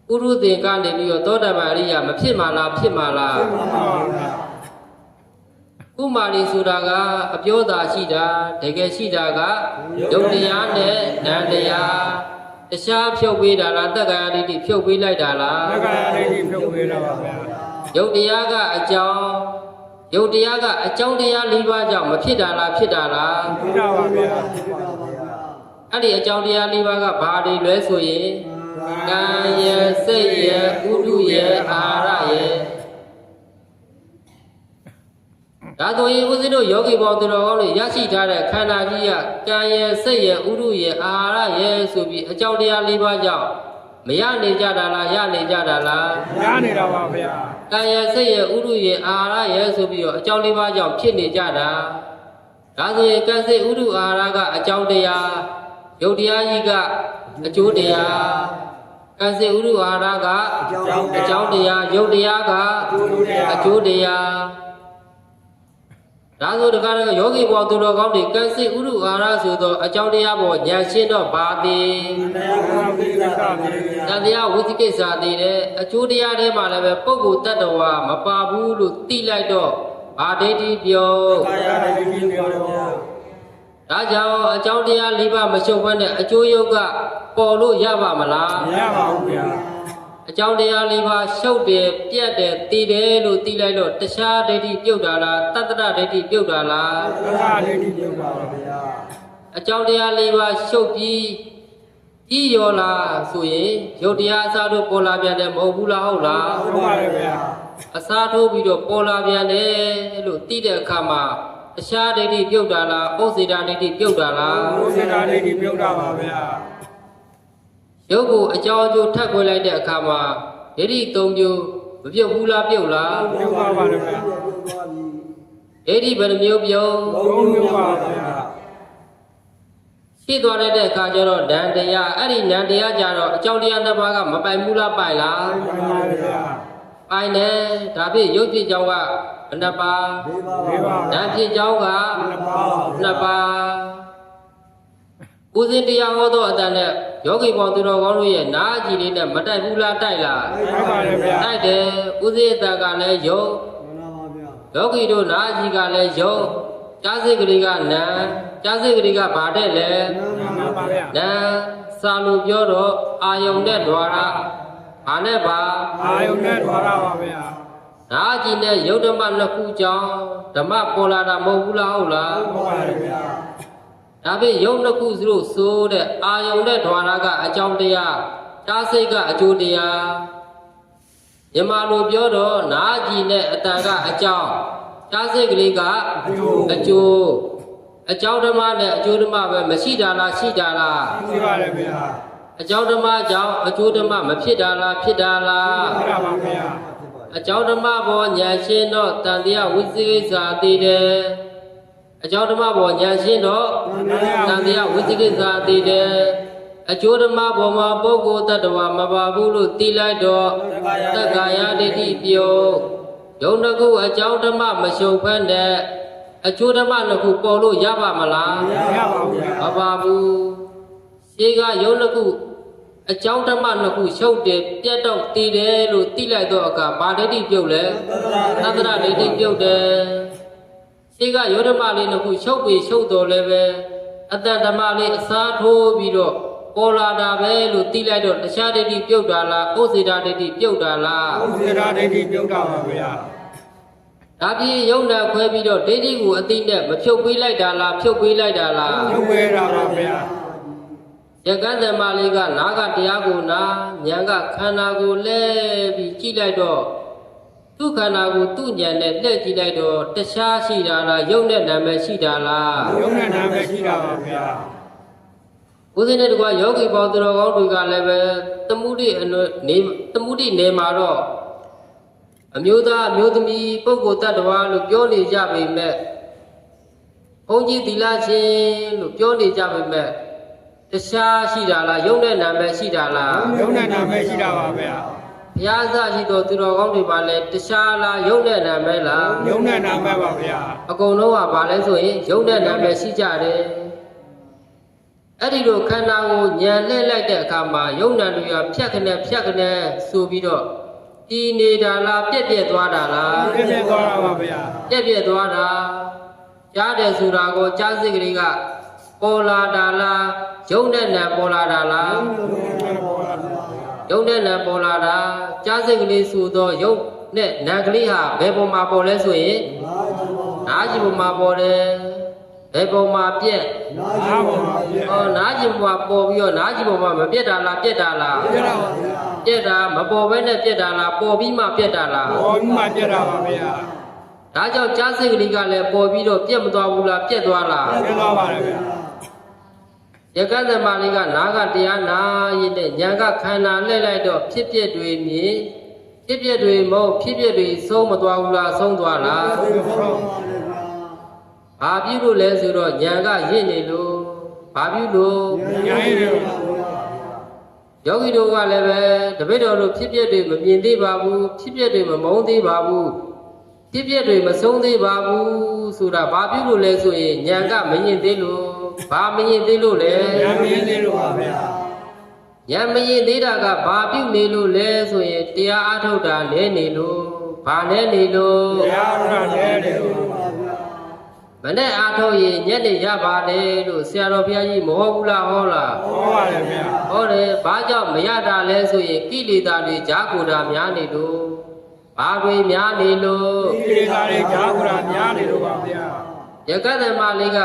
ပုရုသင်ကနေပြီးတော့သောတာပန်အရိယာမဖြစ်မှလားဖြစ်မှလား မှန်ပါဗျာ ကုမာရီဆိုတာကအပြောသာရှိတာတကယ်ရှိတာကယုတ်တရားနဲ့နံတရားတခြားဖြုတ်ပေးတာလားတက္ကရာဒိဋ္ဌိဖြုတ်ပေးလိုက်တာလား တက္ကရာဒိဋ္ဌိဖြုတ်ပေးတာပါဗျာ ယုတ်တရားကအကြောင်းယုတ်တရားကအကြောင်းတရား၄ပါးကြောင့်မဖြစ်တာလားဖြစ်တာလား ဖြစ်တာပါဗျာ အဲ့ဒီအကြောင်းတရား၄ပါးကဘာတွေလဲဆိုရင်ကံရယ်စိတ်ရယ်ဥဒုရယ်အာရရယ်ဒါဆိုရင်ဦးဇင်းတို့ယောဂီပေါင်းသူတော်ကောင်းတွေရရှိထားတဲ့ခန္ဓာကြီးကကံရယ်စိတ်ရယ်ဥဒုရယ်အာရရယ်ဆိုပြီးအကြောင်းတရား၄ပါးကြောင့်မရနေကြတာလားရနေကြတာလား ရနေတာပါဗျာ ကံရယ်စိတ်ရယ်ဥဒုရယ်အာရရယ်ဆိုပြီးတော့အကြောင်း၄ပါးကြောင့်ဖြစ်နေကြတာဒါဆိုရင်ကံစိတ်ဥဒုအာရကအကြောင်းတရားယုတ်တရားကြီးကအကျိုးတရားကံစိတ်ဥဒုအာရကအကြောင်းတရားယုတ်တရားကအကျိုးတရားဒါဆိုတကားယောဂီဘောသူတော်ကောင်းတွေကံစိတ်ဥဒုအာရဆိုတော့အကြောင်းတရားပေါ်ဉာဏ်ရှင်းတော့ဘာသေး တရားဝိသိကိစ္စသေးတယ်အကျိုးတရားထဲမှာလည်းပဲပုဂ္ဂိုလ်တ attva မပါဘူးလို့သိလိုက်တော့ဘာဒိဋ္ဌိပြော တက္ကရာဒိဋ္ဌိပြောတော့ဗျာ ဒါကြောင့်အကြောင်းတရား၄ပါးမရှုပ်ဘဲနဲ့အကျိုးယုတ်ကပေါ်လို့ရပါမလား မရပါဘူးဗျာ အကြောင်းတရား၄ပါးရှုပ်တယ်ပြတ်တယ်တည်တယ်လို့သိလိုက်တော့တခြားဒိဋ္ဌိပြုတ်တာလားတတ္တရဒိဋ္ဌိပြုတ်တာလား တက္ကရာဒိဋ္ဌိပြုတ်တာပါဗျာ အကြောင်းတရား၄ပါးရှုပ်ပြီးရောလားဆိုရင်ယုတ်တရားအစားတို့ပေါ်လာပြန်တယ်မဟုတ်ဘူးလားဟုတ်လား ဟုတ်ပါတယ်ဗျာ အစားထိုးပြီးတော့ပေါ်လာပြန်တယ်လို့သိတဲ့အခါမှာတခြားဒိဋ္ဌိပြုတ်တာလားဩစေတာဒိဋ္ဌိပြုတ်တာလား ဘုရားဒိဋ္ဌိပြုတ်တာပါဗျာ ရုပ်ကိုအကြောင်းအကျိုးထပ်ခွဲလိုက်တဲ့အခါမှာဒိဋ္ဌိ၃မျိုးမပြုတ်ဘူးလားပြုတ်လား ပြုတ်ပါပါတယ်ဗျာ ဒိဋ္ဌိဘယ်နှမျိုးပြုတ် ဘုံမျိုးပါဗျာ ရှိသွားတဲ့အခါကျတော့ဓာန်တရားအဲ့ဒီဉာဏ်တရားကြတော့အကြောင်းတရားတစ်ပါးကမပိုင်ဘူးလားပိုင်လား ပိုင်ပါတယ်ဗျာ ပိုင်တယ်ဒါဖြင့်ရုပ်ဖြစ်ကြောင်းကဘယ်နှပါး ၄ပါး ဓာန်ဖြစ်ကြောင်းက နှစ်ပါးဦးဇင်းတရားဟောသောအတန်နဲ့ယောဂီပေါင်းသူတော်ကောင်းတို့ရဲ့နားကြည်လေးနဲ့မတိုက်ဘူးလားတိုက်လား ဟုတ်ပါတယ်ဗျာ တိုက်တယ်ဦးဇင်းအတန်ကလည်းယုတ်ယောဂီတို့နားကြည်ကလည်းယုတ်ကြားစိတ်ကလေးကနံကြားစိတ်ကလေးကဘာတဲ့လဲ မှန်ပါဗျာ နံစာလို့ပြောတော့အာယုန်နဲ့ द्वार ဘာနဲ့ပါ အာယုန်နဲ့ထွားတာပါဗျာ နားကြည်နဲ့ယုတ်ဓမ္မနှစ်ခုကြောင့်ဓမ္မပေါ်လာတာမဟုတ်ဘူးလားဟုတ်လား ဟုတ်ပါတယ်ဗျာ ဒါဖြင့်ယုံနှစ်ခုစုလို့ဆိုတဲ့အာယုံနဲ့ द्वार ကအကြောင်းတရားတားစိတ်ကအကျိုးတရားမြန်မာလိုပြောတော့နာကြည်နဲ့အတန်ကအကြောင်းတားစိတ်ကလေးကအကျိုးအကြောင်းဓမ္မနဲ့အကျိုးဓမ္မပဲမရှိတာလားရှိတာလား ရှိပါတယ်ဗျာ အကြောင်းဓမ္မကြောင့်အကျိုးဓမ္မမဖြစ်တာလားဖြစ်တာလား ဖြစ်တာပါဗျာ အကြောင်းဓမ္မဘောညာရှင်းတော့တန်တရားဝိသိကိစ္စသေးတယ်အကြောင်းဓမ္မဘောညာရှင်းတော့တန်တရားဝိသိကိစ္စသေးတယ်အကျိုးဓမ္မဘောမှာပုဂ္ဂိုလ်တ attva မပါဘူးလို့သိလိုက်တော့တက္ကာယဒိဋ္ဌိပြုတ်ယုံတစ်ခုအကြောင်းဓမ္မမရှုပ်ဖက်နဲ့အကျိုးဓမ္မနှစ်ခုပေါ်လို့ရပါမလား မရပါဘူးဗျာ မပါဘူးရှင်းကယုံတစ်ခုအကြောင်းဓမ္မနှစ်ခုရှုပ်တယ်ပြတ်တော့တည်တယ်လို့သိလိုက်တော့အခါဘာဒိဋ္ဌိပြုတ်လဲသတ္တရဒိဋ္ဌိပြုတ်တယ်ရှင်းကယုံဓမ္မလေးနှစ်ခုရှုပ်ပြီးရှုပ်တော်လည်းပဲအတ္တဓမ္မလေးအစားထိုးပြီးတော့ပေါ်လာတာပဲလို့သိလိုက်တော့တခြားဒိဋ္ဌိပြုတ်တာလားဩစေတာဒိဋ္ဌိပြုတ်တာလား ဘုရားဒိဋ္ဌိပြုတ်တာပါဗျာ ဒါပြီးယုံနာခွဲပြီးတော့ဒိဋ္ဌိကိုအသိနဲ့မဖြုတ်ပေးလိုက်တာလားဖြုတ်ပေးလိုက်တာလား ပြုတ်ပေးတာပါဗျာ ရကန်းသမလေးကနာကတရားကိုနာဉာဏ်ကခန္ဓာကိုလဲပြီးကြည့်လိုက်တော့သူ့ခန္ဓာကိုသူ့ဉာဏ်နဲ့လက်ကြည့်လိုက်တော့တခြားရှိတာလားယုံတဲ့နာမည်ရှိတာလား ယုံနဲ့နာမည်ရှိတာပါဗျာ ဦးဇင်းတို့ကယောဂီပေါင်းသူတော်ကောင်းတွေကလည်းပဲသမှုတိနေမှာတော့ အမျိုးသားအမျိုးသမီးပုဂ္ဂိုလ်တ attva လို့ပြောနေကြပေမဲ့ဘုန်းကြီးသီလရှင်လို့ပြောနေကြပေမဲ့တခြားရှိတာလားယုံတဲ့နာမည်ရှိတာလား ယုံနဲ့နာမည်ရှိတာပါဗျာ ဘုရားသရှိတော်သူတော်ကောင်းတွေပါလဲတခြားလားယုံတဲ့နာမည်လား ယုံနဲ့နာမည်ပါဗျာ အကုန်လုံးကပါလဲဆိုရင်ယုံတဲ့နာမည်ရှိကြတယ်အဲ့ဒီလိုခန္ဓာကိုညံလှည့်လိုက်တဲ့အခါမှာယုံနာတွေကဖြတ်ခနဲ့ဆိုပြီးတော့ဒီနေတာလားပြက်ပြက်သွားတာလား ပြည့်ပြည့်သွားတာပါဗျာ ပြက်ပြက်သွားတာကြားတယ်ဆိုတာကိုကြားစိတ်ကလေးကပေါ်လာတာလားယုံတဲ့နာပေါ်လာတာလားယုံတဲ့နာပေါ်လာတာကြားစိတ်ကလေးဆိုတော့ယုံနဲ့နာကလေးဟာဘယ်ပုံမှာပေါ်လဲဆိုရင်နားကြည့်ပုံမှာပေါ်တယ်ဘယ်ပုံမှာပြက် နားပေါ်မှာပြည့် နားကြည့်ပုံမှာပေါ်ပြီးတော့နားကြည့်ပုံမှာမပြက်တာလားပြက်တာလား ပြည့်တာပါဗျာ ပြက်တာမပေါ်ဘဲနဲ့ပြက်တာလားပေါ်ပြီးမှပြက်တာလား ပေါ်ပြီးမှပြည့်တာပါဗျာ ဒါကြောင့်ကြားစိတ်ကလေးကလည်းပေါ်ပြီးတော့ပြက်မသွားဘူးလားပြက်သွားလား ပြည့်သွားပါတယ်ဗျာ ယကသမာလေးကနာကတရားနာရင်းနဲ့ညာကခန္ဓာလှည့်လိုက်တော့ဖြစ်ပျက်တွေမြင်ဖြစ်ပျက်တွေမဟုတ်ဖြစ်ပျက်တွေဆုံးမသွားဘူးလားဆုံးသွားလားဘာပြုလို့လဲဆိုတော့ညာကရင့်နေလို့ဘာပြုလို့ ညာရည်တွေ ယောဂီတို့ကလည်းပဲတပည့်တော်တို့ဖြစ်ပျက်တွေမမြင်သေးပါဘူးဖြစ်ပျက်တွေမမုန်းသေးပါဘူးဖြစ်ပျက်တွေမဆုံးသေးပါဘူးဆိုတာဘာပြုလို့လဲဆိုရင်ညာကမမြင်သေးလို့ဘာမမြင်သေးလို့လဲ ညာမင်းသေးလို့ပါဗျာ ဉာဏ်မရင်သေးတာကဘာပြုနေလို့လဲဆိုရင်တရားအထုတ်တာလဲနေလို့ဘာလဲနေလို့ တရားဥဒ္ဒလဲတယ်လို့ မနဲ့အထုတ်ရင်ညနေရပါတယ်လို့ဆရာတော်ဘုရားကြီးမဟုတ်ဘူးလားဟောလား ဟောပါတယ်ဗျာ ဟောတယ်ဘာကြောင့်မရတာလဲဆိုရင်ကိလေသာတွေဈာကိုတာများနေလို့ဘာတွေများနေလို့ ဒီလေသာတွေဈာကရာများနေလို့ပါဗျာ ယကသမလေးက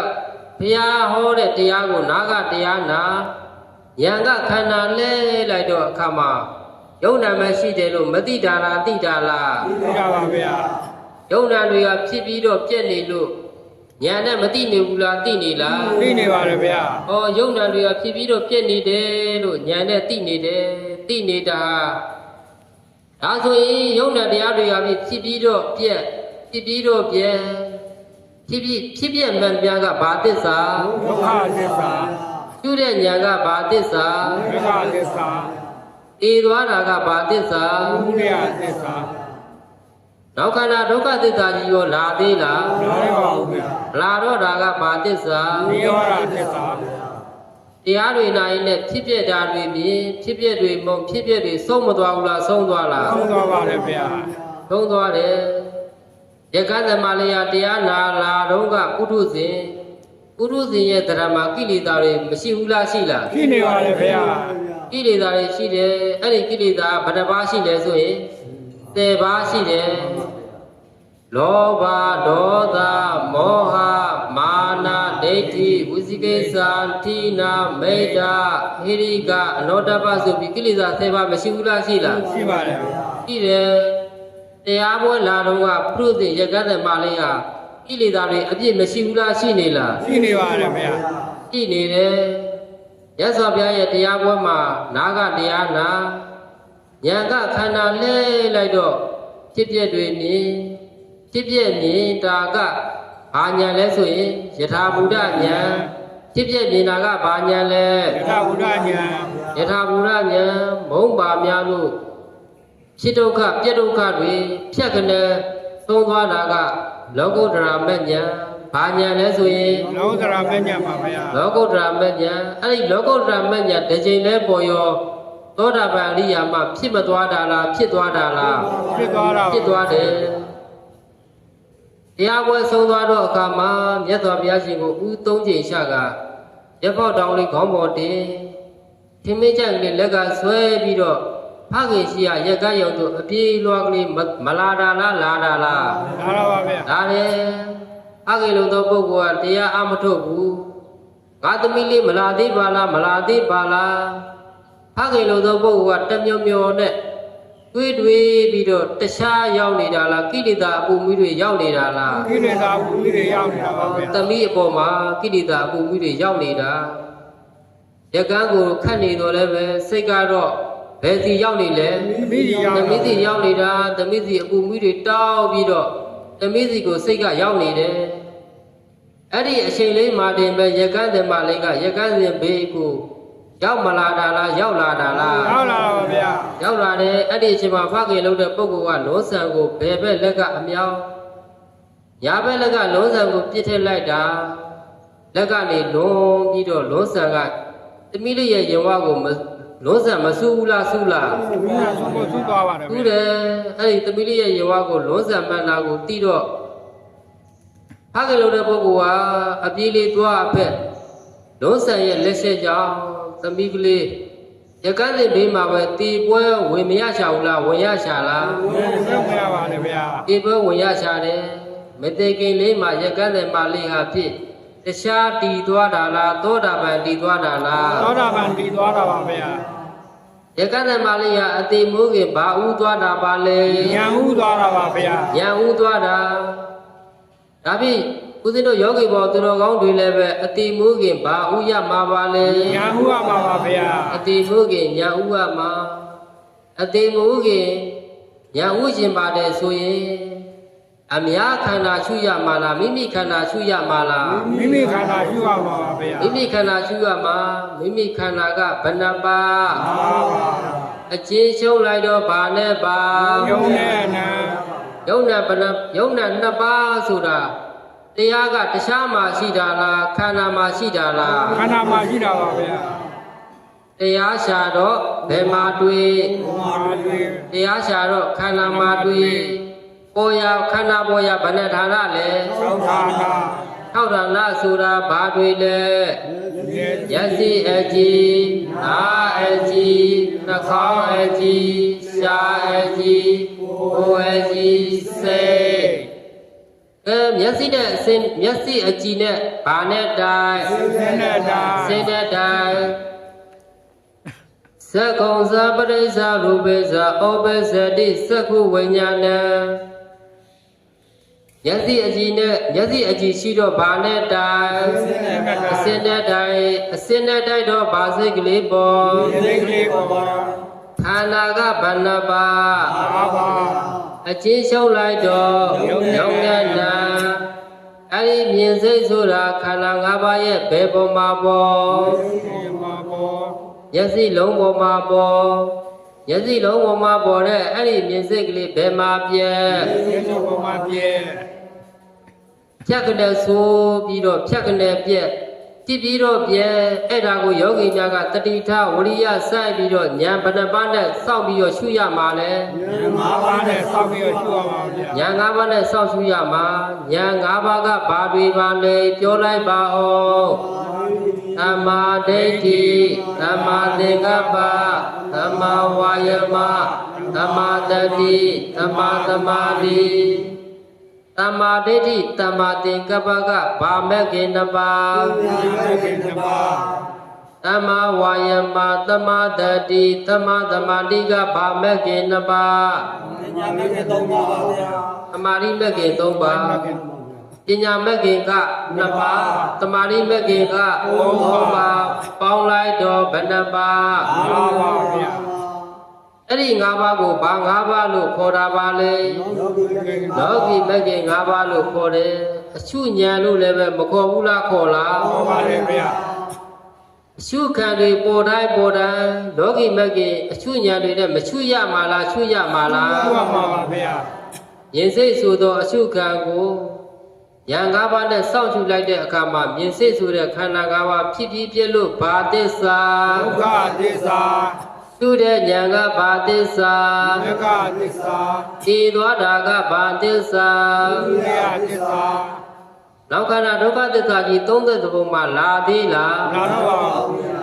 ဘုရားဟောတဲ့တရားကိုနာကတရားနာဉာဏ်ကခန္ဓာလဲလိုက်တော့အခါမှာယုံနာမရှိတယ်လို့မသိတာလားသိတာလား သိတာပါဗျာ ယုံနာတွေကဖြစ်ပြီးတော့ပြက်နေလို့ဉာဏ်နဲ့မသိနေဘူးလားသိနေလား သိနေပါတယ်ဗျာ ။ဩယုံနာတွေကဖြစ်ပြီးတော့ပြက်နေတယ်လို့ဉာဏ်နဲ့သိနေတယ်သိနေတာဒါဆိုရင်ယုံနာတရားတွေကဖြစ်ပြီးတော့ပြက်ဖြစ်ပြီးတော့ပြက်ဖြစ်ပြက်မှန်ပြန်ကဘာသစ္စာ ဒုက္ခသစ္စာ ပြုတဲ့ဉာဏ်ကဘာသစ္စာ ဒုက္ခသစ္စာ တည်သွားတာကဘာသစ္စာ ဘုရားသစ္စာ နောက်ခန္ဓာဒုက္ခသစ္စာကြီးရောလာသေးလား နားရပါဘူးဗျာ လာတော့တာကဘာသစ္စာ နိရောဓသစ္စာ တရားတွေနိုင်နဲ့ဖြစ်ပြတာတွေမြင်ဖြစ်ပြတွေမုံဖြစ်ပြတွေဆုံးမသွားဘူးလားဆုံးသွားလား သုံးသွားပါတယ်ဗျာ ဆုံးသွားတယ်ယကသမလေးယာတရားနာလာတော့ကပုထုဇဉ်ရဲ့တရားမှာကိလေသာတွေမရှိဘူးလားရှိလား ဖြစ်နေပါတယ်ဗျာ ကိလေသာတွေရှိတယ်အဲ့ဒီကိလေသာဘယ်နှပါးရှိလဲဆိုရင်10ပါးရှိတယ်လောဘဒေါသမောဟမာနဒိဋ္ဌိဝိသိကိစ္စတိနာမေတ္တာဟိရိကအနောတ္တပဆိုပြီးကိလေသာ10ပါးမရှိဘူးလားရှိလား ရှိပါတယ်ဗျာ ရှိတယ်တရားပွဲလာတော့ကပုရုဇဉ်ရကသမလေးဟာကိလေသာတွေအပြည့်မရှိဘူးလားရှိနေလား ရှိနေပါတယ်ဗျာ ရှိနေတယ်ရသော်ဘုရားရဲ့တရားပွဲမှာနာကတရားနာဉာဏ်ကခန္ဓာလဲလိုက်တော့ဖြစ်ပြတွေမြင်ဖြစ်ပြမြင်တာကဘာဉာဏ်လဲဆိုရင်ယထာဘုဒ္ဓဉာဏ်ဖြစ်ပြမြင်တာကဘာဉာဏ်လဲ ယထာဘုဒ္ဓဉာဏ် ယထာဘုဒ္ဓဉာဏ်မုံပါများလို့ဖြစ်ဒုက္ခပြက်ဒုက္ခတွေဖြတ်ကနေသုံးသွားတာကလောကုတ္တရာမဲ့ဉာဏ်ဘာဉာဏ်လဲဆိုရင် လောကရာမဲ့ဉာဏ်ပါဗျာ လောကုတ္တရာမဲ့ဉာဏ်အဲ့ဒီလောကုတ္တရာမဲ့ဉာဏ်တစ်ချိန်လဲပေါ်ရောသောတာပန်အရိယာမှဖြစ်မသွားတာလားဖြစ်သွားတာလား ဖြစ်သွားတာ ဖြစ်သွားတယ်တရားပွဲဆုံးသွားတော့အခါမှာမြတ်စွာဘုရားရှင်ကိုဥသုံးချိန်ရှာကရက်ပေါက်တောင်လေးခေါင်းပေါ်တင်ထင်းမင်းကြက်ကလေးလက်ကဆွဲပြီးတော့ဖခင်ရှိရရက်ကရောက်တော့အပြေးလွှားကလေးမလာတာလားလာတာလား လာတော့ပါဗျာ ဒါတယ်ဖခင်လုံသောပုဂ္ဂိုလ်ကတရားအမထုတ်ဘူးငါသမီးလေးမလာသေးပါလားမလာသေးပါလားဖခင်လုံသောပုဂ္ဂိုလ်ကတမျောမျောနဲ့တွေးပြီးတော့တခြားရောက်နေတာလားကိလေသာအပူမီးတွေရောက်နေတာလား ကိလေသာဘုရားတွေရောက်နေတာပါဗျာ သမီးအပေါ်မှာကိလေသာအပူမီးတွေရောက်နေတာရကန်းကိုခတ်နေတော့လည်းပဲစိတ်ကတော့ ဘယ်စီရောက်နေလဲ သမီးကြီးရောက် သမီးစီရောက်နေတာသမီးစီအပူမီးတွေတောက်ပြီးတော့သမီးစီကိုစိတ်ကရောက်နေတယ်အဲ့ဒီအချိန်လေးမှာတင်ပဲရကန်းတယ်မလေးကရကန်းစဉ်ဘေးကိုရောက်မလာတာလားရောက်လာတာလား ရောက်လာပါဗျာ ရောက်လာတယ်အဲ့ဒီအချိန်မှာဖခင်လုပ်တဲ့ပုဂ္ဂိုလ်ကလုံးဆံကိုဘယ်ဘက်လက်ကအမြောင်းညာဘက်လက်ကလုံးဆံကိုပြစ်ထည့်လိုက်တာလက်ကနေလုံးပြီးတော့လုံးဆံကသမီးလေးရဲ့ရင်ဝါကိုလုံးဆံမဆူဘူးလားဆူလား သမီးကသူ့ကိုသူ့သွားပါတယ် ဆူတယ်အဲ့ဒီသမီးလေးရဲ့ရင်ဝါကိုလုံးဆံမှန်တာကိုတီးတော့ဖခင်လုပ်တဲ့ပုဂ္ဂိုလ်ကအပြေးလေးသွားအဖက်လုံးဆံရဲ့လက်ဆက်ကြောင့်သမီးကလေးရကန်းလေးဘေးမှာပဲတီပွဲဝင်မရချဘူးလားဝင်ရချလား ဘယ်လိုမရပါနဲ့ဗျာ တီပွဲဝင်ရချတယ်မတေခင်လေးမှာရကန်းတဲ့မလေးဟာဖြစ်တခြားတီသွားတာလားသောတာပန်တီသွားတာလား သောတာပန်တည်သွားတာပါဗျာ ရကန်းတဲ့မလေးဟာအတိမိုးခင်ဘာဥသွားတာပါလဲ ညာဥသွားတာပါဗျာ ဉာဏ်ဥသွားတာဒါဖြင့်ဦးဇင်းတို့ယောဂီဘောသူတော်ကောင်းတွေလည်းပဲအတိမိုးခင်ဘာဥရမှာပါလဲ ညာဥရမှာပါဗျာ အတိမိုးခင်ဉာဏ်ဥရမှာအတိမိုးခင်ဉာဏ်ဥရှင်ပါတယ်ဆိုရင်အများခန္ဓာရှုရမှာလားမိမိခန္ဓာရှုရမှာလား မိမိခန္ဓာရှုရမှာပါဗျာ မိမိခန္ဓာရှုရမှာမိမိခန္ဓာကဘယ်နှပါး ပါပါ အချင်းရှုံးလိုက်တော့ဘာနဲ့ပါ ယုံနဲ့နံ ယုံနဲ့ဘယ်နှယုံနဲ့နှစ်ပါးဆိုတာတရားကတခြားမှာရှိတာလားခန္ဓာမှာရှိတာလား ခန္ဓာမှာရှိတာပါဗျာ တရားရှာတော့ဘယ်မှာတွေ့ မာတွေ တရားရှာတော့ခန္ဓာမှာတွေ့ပေါ်ရခန္ဓာပေါ်ရဘယ်နှဌာနလဲ သောတာနာ ထောက်ဌာနဆိုတာဘာတွေ့လဲ ယေ မျက်စိအကြည့်နားအကြည့်နှာခေါင်းအကြည့်ရှားအကြည့်ကိုယ်အကြည့်စိတ်မျက်စိနဲ့အစင်မျက်စိအကြည့်နဲ့ဘာနဲ့တိုင် စင်းနဲ့တာ စိတ်နဲ့တိုင်သက္ကုံဇာပရိစ္ဆာရူပိဇာဩပစ္စတိသက္ခုဝိညာဏံမျက်စိအကြည့်နဲ့မျက်စိအကြည့်ရှိတော့ဘာနဲ့တိုင်အစင်နဲ့တိုင်အစင်နဲ့တိုင်တော့ဘာစိတ်ကလေးပေါ် ဒီကလေးပေါ်ပါ ခန္ဓာကဘဏ္ဍပါ ပါပါ အချင်းရှုံးလိုက်တော့ယုံနဲ့နာအဲ့ဒီမြင်စိတ်ဆိုတာခန္ဓာ၅ပါးရဲ့ဘယ်ပုံမှာပေါ် ဒီမှာပေါ် မျက်စိလုံးပေါ်မှာပေါ်မျက်စိလုံးပေါ်မှာပေါ်တဲ့အဲ့ဒီမြင်စိတ်ကလေးဘယ်မှာပြဲ ဒီလိုပေါ်မှာပြဲ ဖြတ်ကနေဆိုပြီးတော့ဖြတ်ကနေပြက်ကြည့်ပြီးတော့ပြဲအဲ့ဒါကိုယောဂီများကတတိထဝရိယစိုက်ပြီးတော့ဉာဏ်ဘဏ္ဍပါနဲ့စောင့်ပြီးတော့ရှုရမှာလဲ ငါးပါးနဲ့စောက်ပြီးတော့ရှုရမှာဗျာ ဉာဏ်၅ပါးနဲ့စောင့်ရှုရမှာဉာဏ်၅ပါးကဘာတွေပါလဲပြောလိုက်ပါဦးသမ္မာဒိဋ္ဌိသမ္မာသင်္ကပ္ပသမ္မာဝါယမသမ္မာတတိသမ္မာသမာဓိသမ္မာဒိဋ္ဌိသမ္မာသင်္ကပ္ပကဘာမဲ့ခင်နှစ်ပါး ဒီကိစ္စပါ သမ္မာဝါယမသမ္မာတတိသမ္မာသမာဓိကဘာမဲ့ခင်နှစ်ပါး ညာမင်းသုံးပါပါဗျာ သမာဓိမဲ့ခင်၃ပါးပညာမဲ့ခင်က2ပါးသမာဓိမဲ့ခင်က3ပါးပေါင်းလိုက်တော့ဘယ်နှပါး ပါပါဗျာ အဲ့ဒီ5ပါးကိုဘာ5ပါးလို့ခေါ်တာပါလဲလောကီမဲ့ခင်5ပါးလို့ခေါ်တယ်အရှုဉာဏ်လို့လည်းပဲမခေါ်ဘူးလားခေါ်လား ပေါ်ပါလေဗျာ အရှုခံတွေပေါ်တိုင်းလောကီမဲ့ခင်အရှုဉာဏ်တွေနဲ့မရှုရမှာလားရှုရမှာလား ရှုရမှာပါဗျာ မြင်စိတ်ဆိုသောအရှုခံကိုဉာဏ်၅ပါးနဲ့စောင့်ရှုလိုက်တဲ့အခါမှာမြင်စိတ်ဆိုတဲ့ခန္ဓာ၅ပါးဖြစ်ပြီးပြည့်လို့ဘာသစ္စာ ဒုက္ခသစ္စာ ရှုတဲ့ဉာဏ်ကဘာသစ္စာ ဒုက္ခသစ္စာ တည်သွားတာကဘာသစ္စာ ဒုက္ခသစ္စာ နောက်ခန္ဓာဒုက္ခသစ္စာကြီး30ပုံမှာလာသေးလား နာတော့ပါဗျာ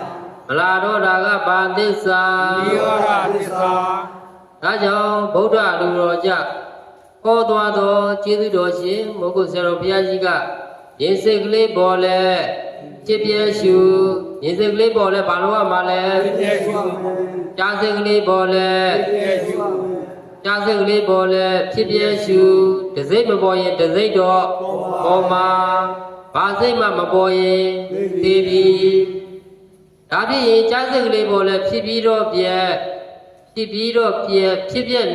မလာတော့တာကဘာသစ္စာ နိရောဓသစ္စာ ဒါကြောင့်ဗုဒ္ဓလူတော်ကြဟောသွားသောကျေးဇူးတော်ရှင်မိုးကုတ်ဆရာတော်ဘုရားကြီးကရေစိတ်ကလေးပေါ်လဲจิตပြဲရှုရေစိတ်ကလေးပေါ်လဲဘာလို့ရမှာလဲ ပြည့်ရှု ကြားစိတ်ကလေးပေါ်လဲ ပြည့်ရှု ကြားစိတ်ကလေးပေါ်လဲဖြစ်ပြဲရှုတစိမ့်မပေါ်ရင်တစိမ့်တော့ပေါ်မှာဘာစိတ်မှမပေါ်ရင်သိပြီဒါဖြစ်ရင်ကြားစိတ်ကလေးပေါ်လဲဖြစ်ပြီးတော့ပြဲ ဖြစ်ပြီးတော့ဖြစ်ပြက်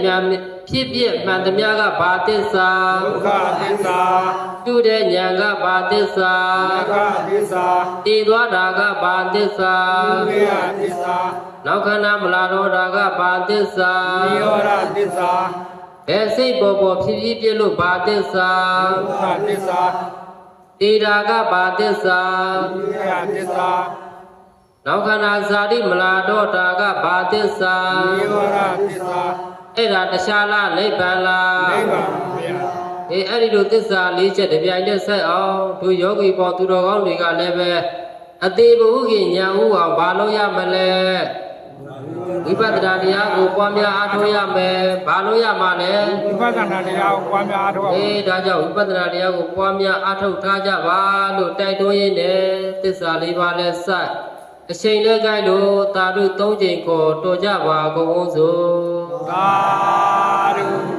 မှန်သမျှကဘာသစ္စာ ဒုက္ခသစ္စာ တူတဲ့ဉာဏ်ကဘာသစ္စာ အနတ္တသစ္စာ တည်သွားတာကဘာသစ္စာ ဥရိယသစ္စာ နောက်ခန္ဓာမလာတော့တာကဘာသစ္စာ နိရောဓသစ္စာ ဘယ်စိတ်ပေါ်ဖြစ်ပြီးပြလို့ဘာသစ္စာ ဒုက္ခသစ္စာ တည်တာကဘာသစ္စာ ဥရိယသစ္စာ နောက်ခန္ဓာဇာတိမလာတော့တာကဘာသစ္စာ နိရောဓသစ္စာ အဲ့ဒါတခြားလားနိဗ္ဗာန်လား နိဗ္ဗာန်ဗျာ အဲ့ဒီလိုသစ္စာ၄ချက်တပြိုင်တည်းဆက်အောင်တို့ယောဂီပေါင်းသူတော်ကောင်းတွေကလည်းပဲအသေးဘုခင်ညာဥအောင်ဘာလို့ရမလဲဝိပဿနာတရားကိုပွားများအားထုတ်ရမယ်ဘာလို့ရမှာလဲ ဝိပဿနာတရားကိုပွားများအားထုတ်အောင် ဒါကြောင့်ဝိပဿနာတရားကိုပွားများအားထုတ်ထားကြပါလို့တိုက်တွန်းရင်းနဲ့သစ္စာ၄ပါးလဲစိုက်အချိန်လဲကြိုက်လို့သာဓု၃ချိန်ကိုတော်ကြပါကုန်စို့ သာဓု